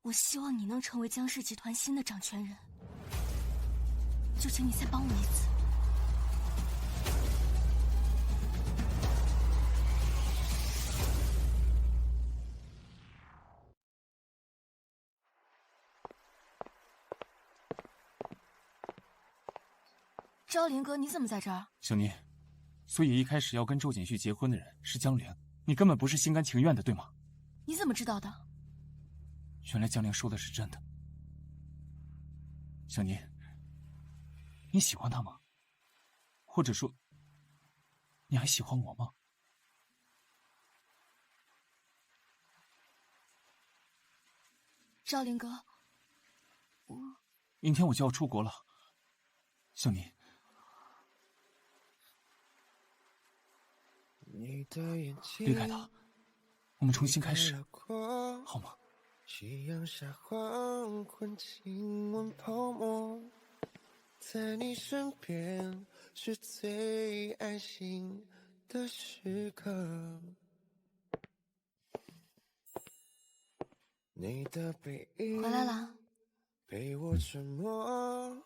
我希望你能成为江氏集团新的掌权人，就请你再帮我一次。昭林哥，你怎么在这儿？小妮，所以一开始要跟周锦旭结婚的人是江玲，你根本不是心甘情愿的，对吗？你怎么知道的？原来江玲说的是真的。小妮，你喜欢他吗？或者说，你还喜欢我吗？昭林哥，明天我就要出国了，小妮。离开他，我们重新开始，好吗？夕阳下黄昏，亲吻泡沫，在你身边是最安心的时刻。你的背影回来了，陪我沉默，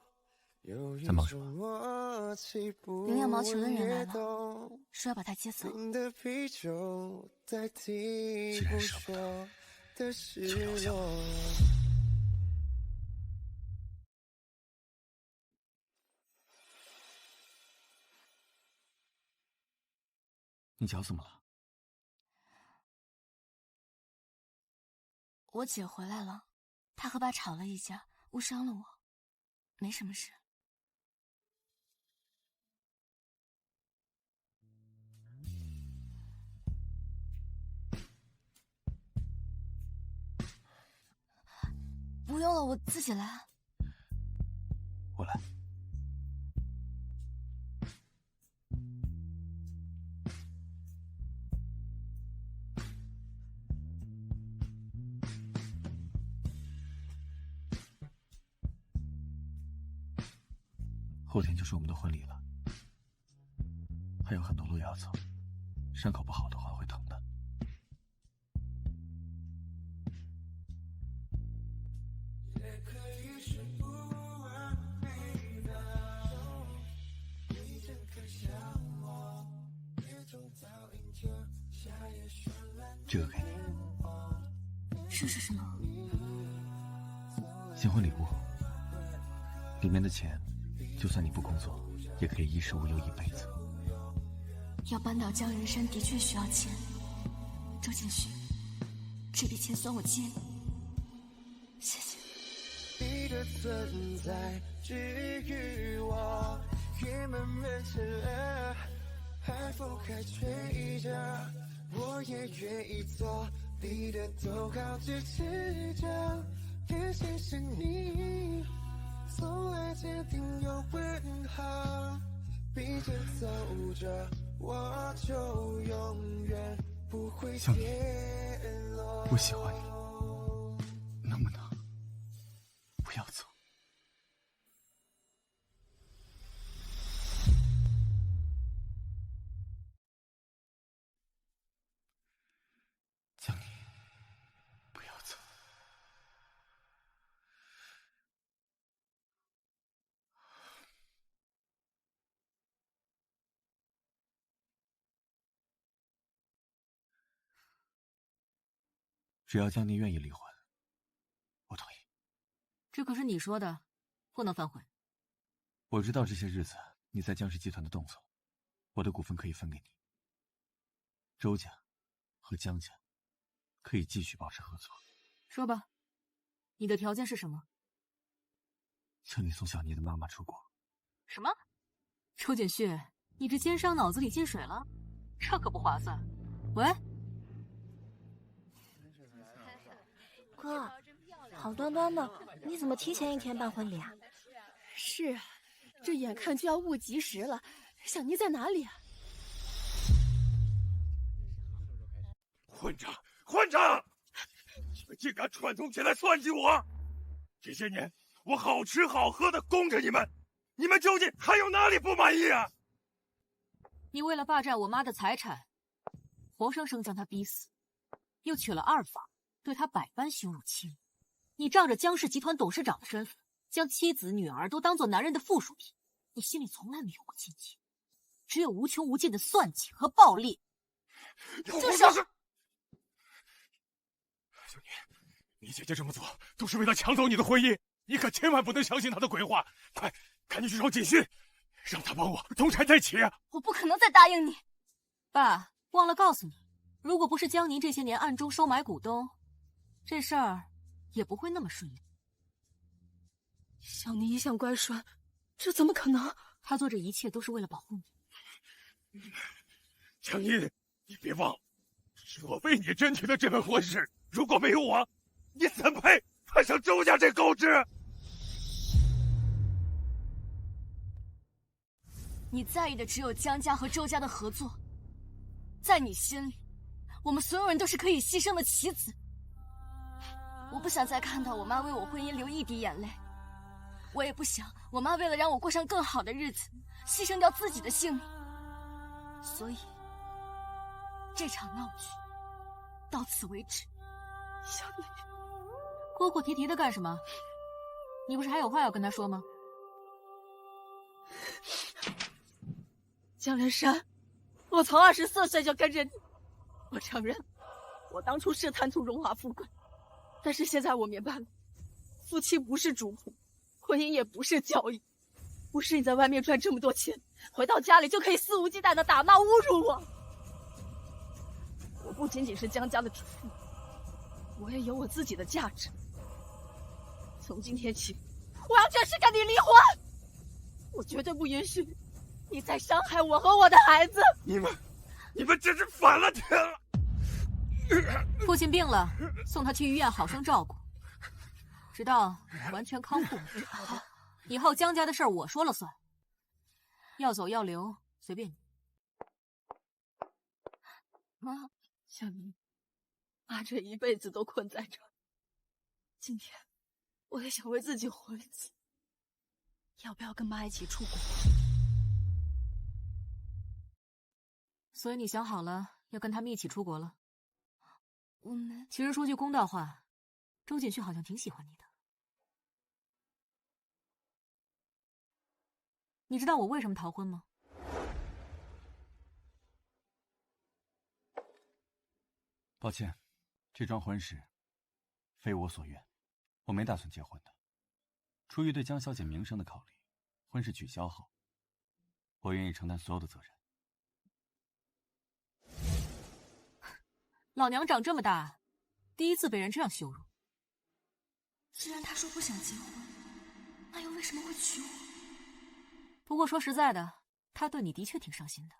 有一种默契不领养毛球的人来了，说要把他接走。冰的啤酒代替不说。的失落。你脚怎么了？我姐回来了，她和爸吵了一架，误伤了我，没什么事。不用了，我自己来。我来。后天就是我们的婚礼了，还有很多路要走，伤口不好的话会疼的。这个给你，这是什么？新婚礼物，里面的钱，就算你不工作，也可以衣食无忧一辈子。要搬到江人山的确需要钱，周建勋，这笔钱算我借你，谢谢。你的存在治愈我，雨慢慢成了，海风还吹着，我也愿意做你的逗号，只持着别相信你，从来坚定又问号，逼着走着，我就永远不会跌落。我喜欢你，能不能不要走？江宁，不要走。只要江宁愿意离婚，我同意。这可是你说的，不能反悔。我知道这些日子你在江氏集团的动作，我的股份可以分给你。周家和江家可以继续保持合作。说吧，你的条件是什么？请你送小妮的妈妈出国。什么？周简旭，你这奸商脑子里进水了？这可不划算。喂，哥，好端端的，你怎么提前1天办婚礼啊？是啊，这眼看就要误吉时了，小妮在哪里啊？混账！混账！你们竟敢串通起来算计我！这些年我好吃好喝的供着你们，你们究竟还有哪里不满意啊？你为了霸占我妈的财产，活生生将她逼死，又娶了二房，对她百般羞辱欺辱。你仗着江氏集团董事长的身份，将妻子女儿都当做男人的附属品，你心里从来没有过亲情，只有无穷无尽的算计和暴力。住手！小妮，你姐姐这么做都是为了抢走你的婚姻，你可千万不能相信她的鬼话！快，赶紧去找锦旭，让他帮我东山再起！我不可能再答应你。爸，忘了告诉你，如果不是江宁这些年暗中收买股东，这事儿也不会那么顺利。小妮一向乖顺，这怎么可能？他做这一切都是为了保护你。江宁，你别忘了，是我为你争取的这门婚事，如果没有我，你怎配攀上周家这狗枝？你在意的只有江家和周家的合作，在你心里，我们所有人都是可以牺牲的棋子。我不想再看到我妈为我婚姻流一滴眼泪，我也不想我妈为了让我过上更好的日子，牺牲掉自己的性命。所以，这场闹剧到此为止。小妮，哭哭啼啼的干什么？你不是还有话要跟他说吗？江连山，我从24岁就跟着你，我承认，我当初是贪图荣华富贵，但是现在我明白了，夫妻不是主仆，婚姻也不是交易，不是你在外面赚这么多钱，回到家里就可以肆无忌惮的打骂侮辱我。我不仅仅是江家的主妇，我也有我自己的价值。从今天起，我要正式跟你离婚，我绝对不允许你再伤害我和我的孩子。你们真是反了天了！父亲病了，送他去医院好生照顾，直到完全康复。以后江家的事儿我说了算，要走要留随便你。妈，小宁，妈这一辈子都困在这儿，今天我也想为自己活一次。要不要跟妈一起出国？所以你想好了要跟他们一起出国了？我们其实说句公道话，周瑾旭好像挺喜欢你的。你知道我为什么逃婚吗？抱歉，这桩婚事非我所愿，我没打算结婚的。出于对江小姐名声的考虑，婚事取消后，我愿意承担所有的责任。老娘长这么大，第一次被人这样羞辱。既然他说不想结婚，那又为什么会娶我？不过说实在的，他对你的确挺上心的。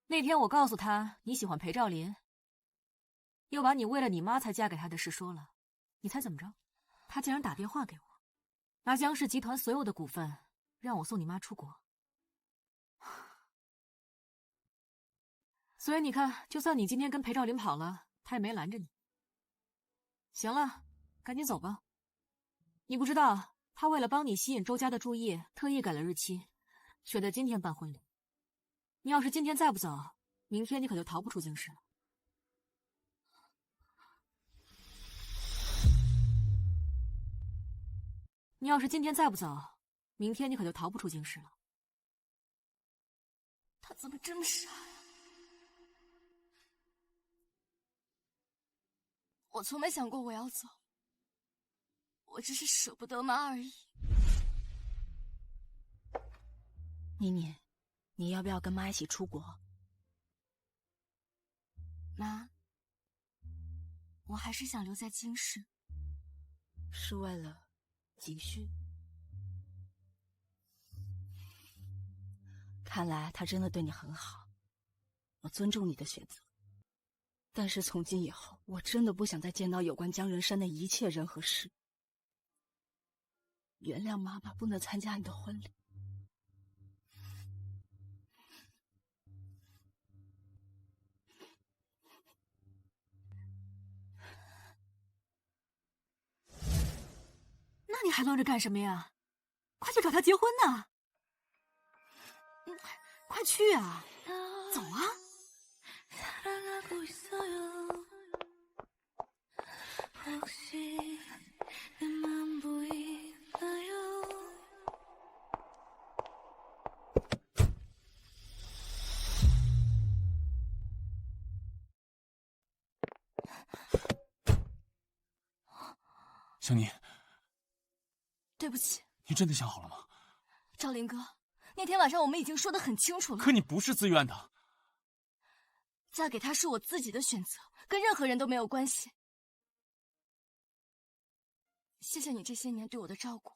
那天我告诉他你喜欢裴兆林，又把你为了你妈才嫁给他的事说了，你猜怎么着？他竟然打电话给我，拿江氏集团所有的股份让我送你妈出国。所以你看，就算你今天跟裴兆林跑了，他也没拦着你。行了，赶紧走吧。你不知道，他为了帮你吸引周家的注意，特意改了日期，选在今天办婚礼。你要是今天再不走，明天你可就逃不出京师了。你要是今天再不走，明天你可就逃不出京师了。他怎么这么傻呀？我从没想过我要走，我只是舍不得妈而已。妮妮，你要不要跟妈一起出国？妈，我还是想留在京师。是为了景旭？看来他真的对你很好，我尊重你的选择。但是从今以后，我真的不想再见到有关江仁山的一切人和事。原谅妈妈不能参加你的婚礼。那你还愣着干什么呀？快去找他结婚呐！快去啊！走啊！小妮，对不起，你真的想好了吗？赵林哥，那天晚上我们已经说得很清楚了。可你不是自愿的。嫁给他是我自己的选择，跟任何人都没有关系。谢谢你这些年对我的照顾，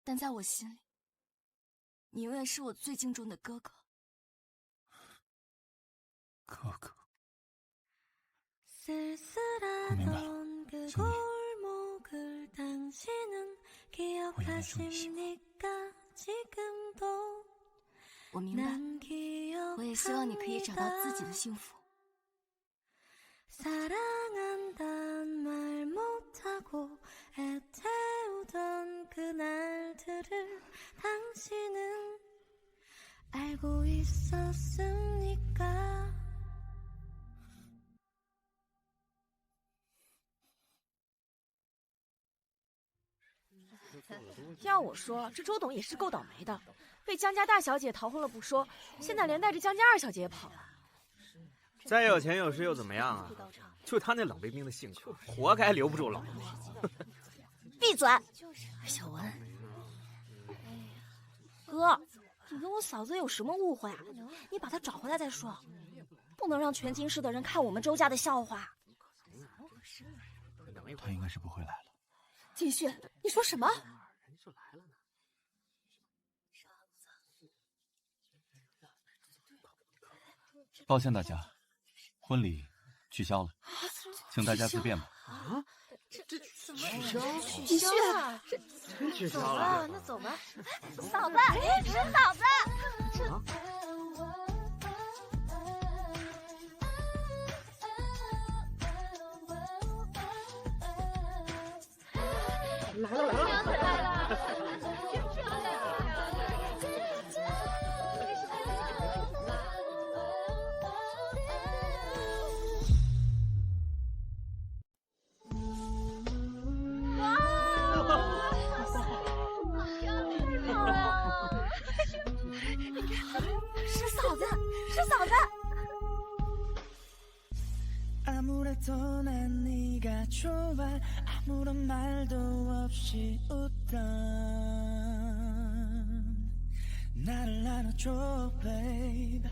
但在我心里，你永远是我最敬重的哥哥。哥哥，我明白了，小妮，我永远祝你幸福。我明白，我也希望你可以找到自己的幸福。要我说，这周董也是够倒霉的，被江家大小姐逃婚了不说，现在连带着江家二小姐也跑了。再有钱有势又怎么样啊？就他那冷冰冰的性格，活该留不住老婆。闭嘴！小文，哥，你跟我嫂子有什么误会啊？你把她找回来再说，不能让全京市的人看我们周家的笑话。他应该是不会来了。景旭，你说什么？抱歉大家，婚礼取消了，请大家自便吧。啊？这怎么取消？取消了？真取消了？啊，那走吧。嫂子，是嫂子。来了！是嫂子，是嫂子。 아무래도 난 네가 좋아 아무런 말도 없이 웃던 나를 안아줘 babe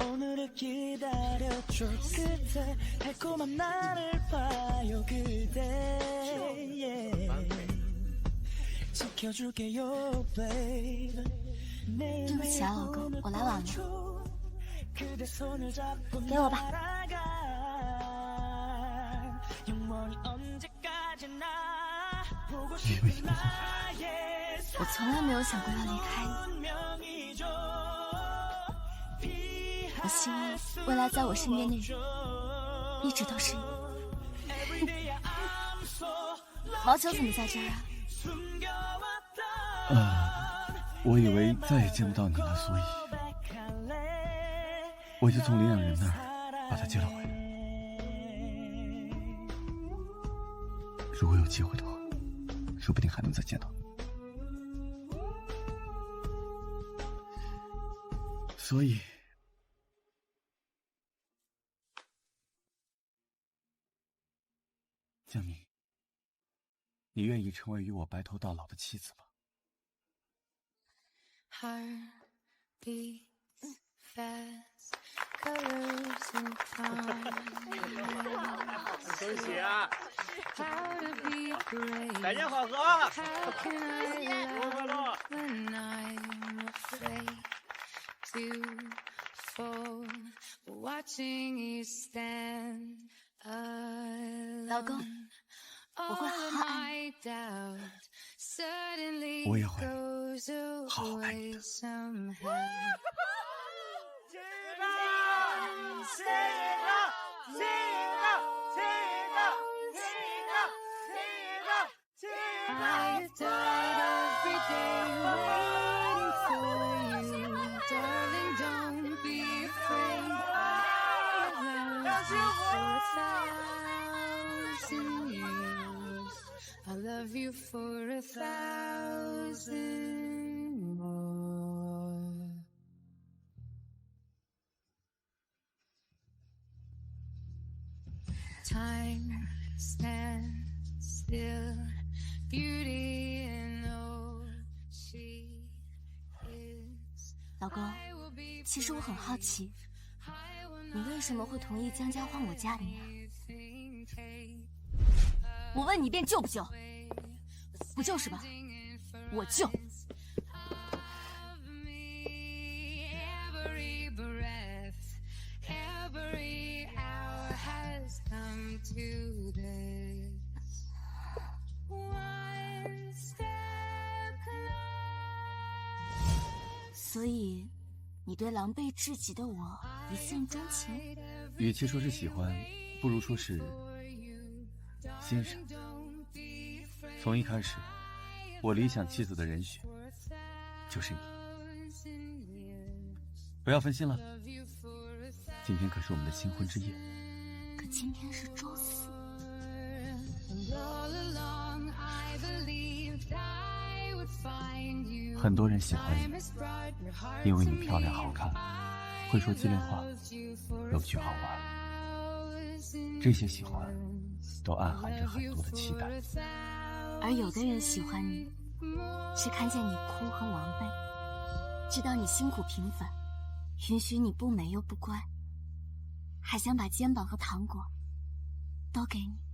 오늘을 기다려줘 그대 달콤한 나를 봐요 그대 yeah. 지켜줄게요 babe 对不起啊，老公，我来晚了。给我吧。 你为什么？我从来没有想过要离开你。我希望未来在我身边的人一直都是你。毛球怎么在这儿啊？我以为再也见不到你了，所以我就从领养人那儿把他接了回来。 如果有机会的话，说不定还能再见到你。所以，江宁，你愿意成为与我白头到老的妻子吗？ 恭喜啊！百年好合！生日快乐！老公，我会好好爱你。我也会好好爱你的。 I died every day waiting for you, darling. Don't be afraid. I love you for 1,000 more. Time stands still. Beauty in all she is. 老公，其实我很好奇，你为什么会同意江家换我家里呀？我问你一遍，救不救？不救是吧？我救。 所以，你对狼狈至极的我一见钟情？与其说是喜欢，不如说是欣赏。从一开始，我理想妻子的人选就是你。不要分心了，今天可是我们的新婚之夜。可今天是周四。 很多人喜欢你，因为你漂亮好看，会说机灵话，有句好话。这些喜欢，都暗含着很多的期待。而有的人喜欢你，是看见你哭和狼狈，知道你辛苦平凡，允许你不美又不乖，还想把肩膀和糖果都给你。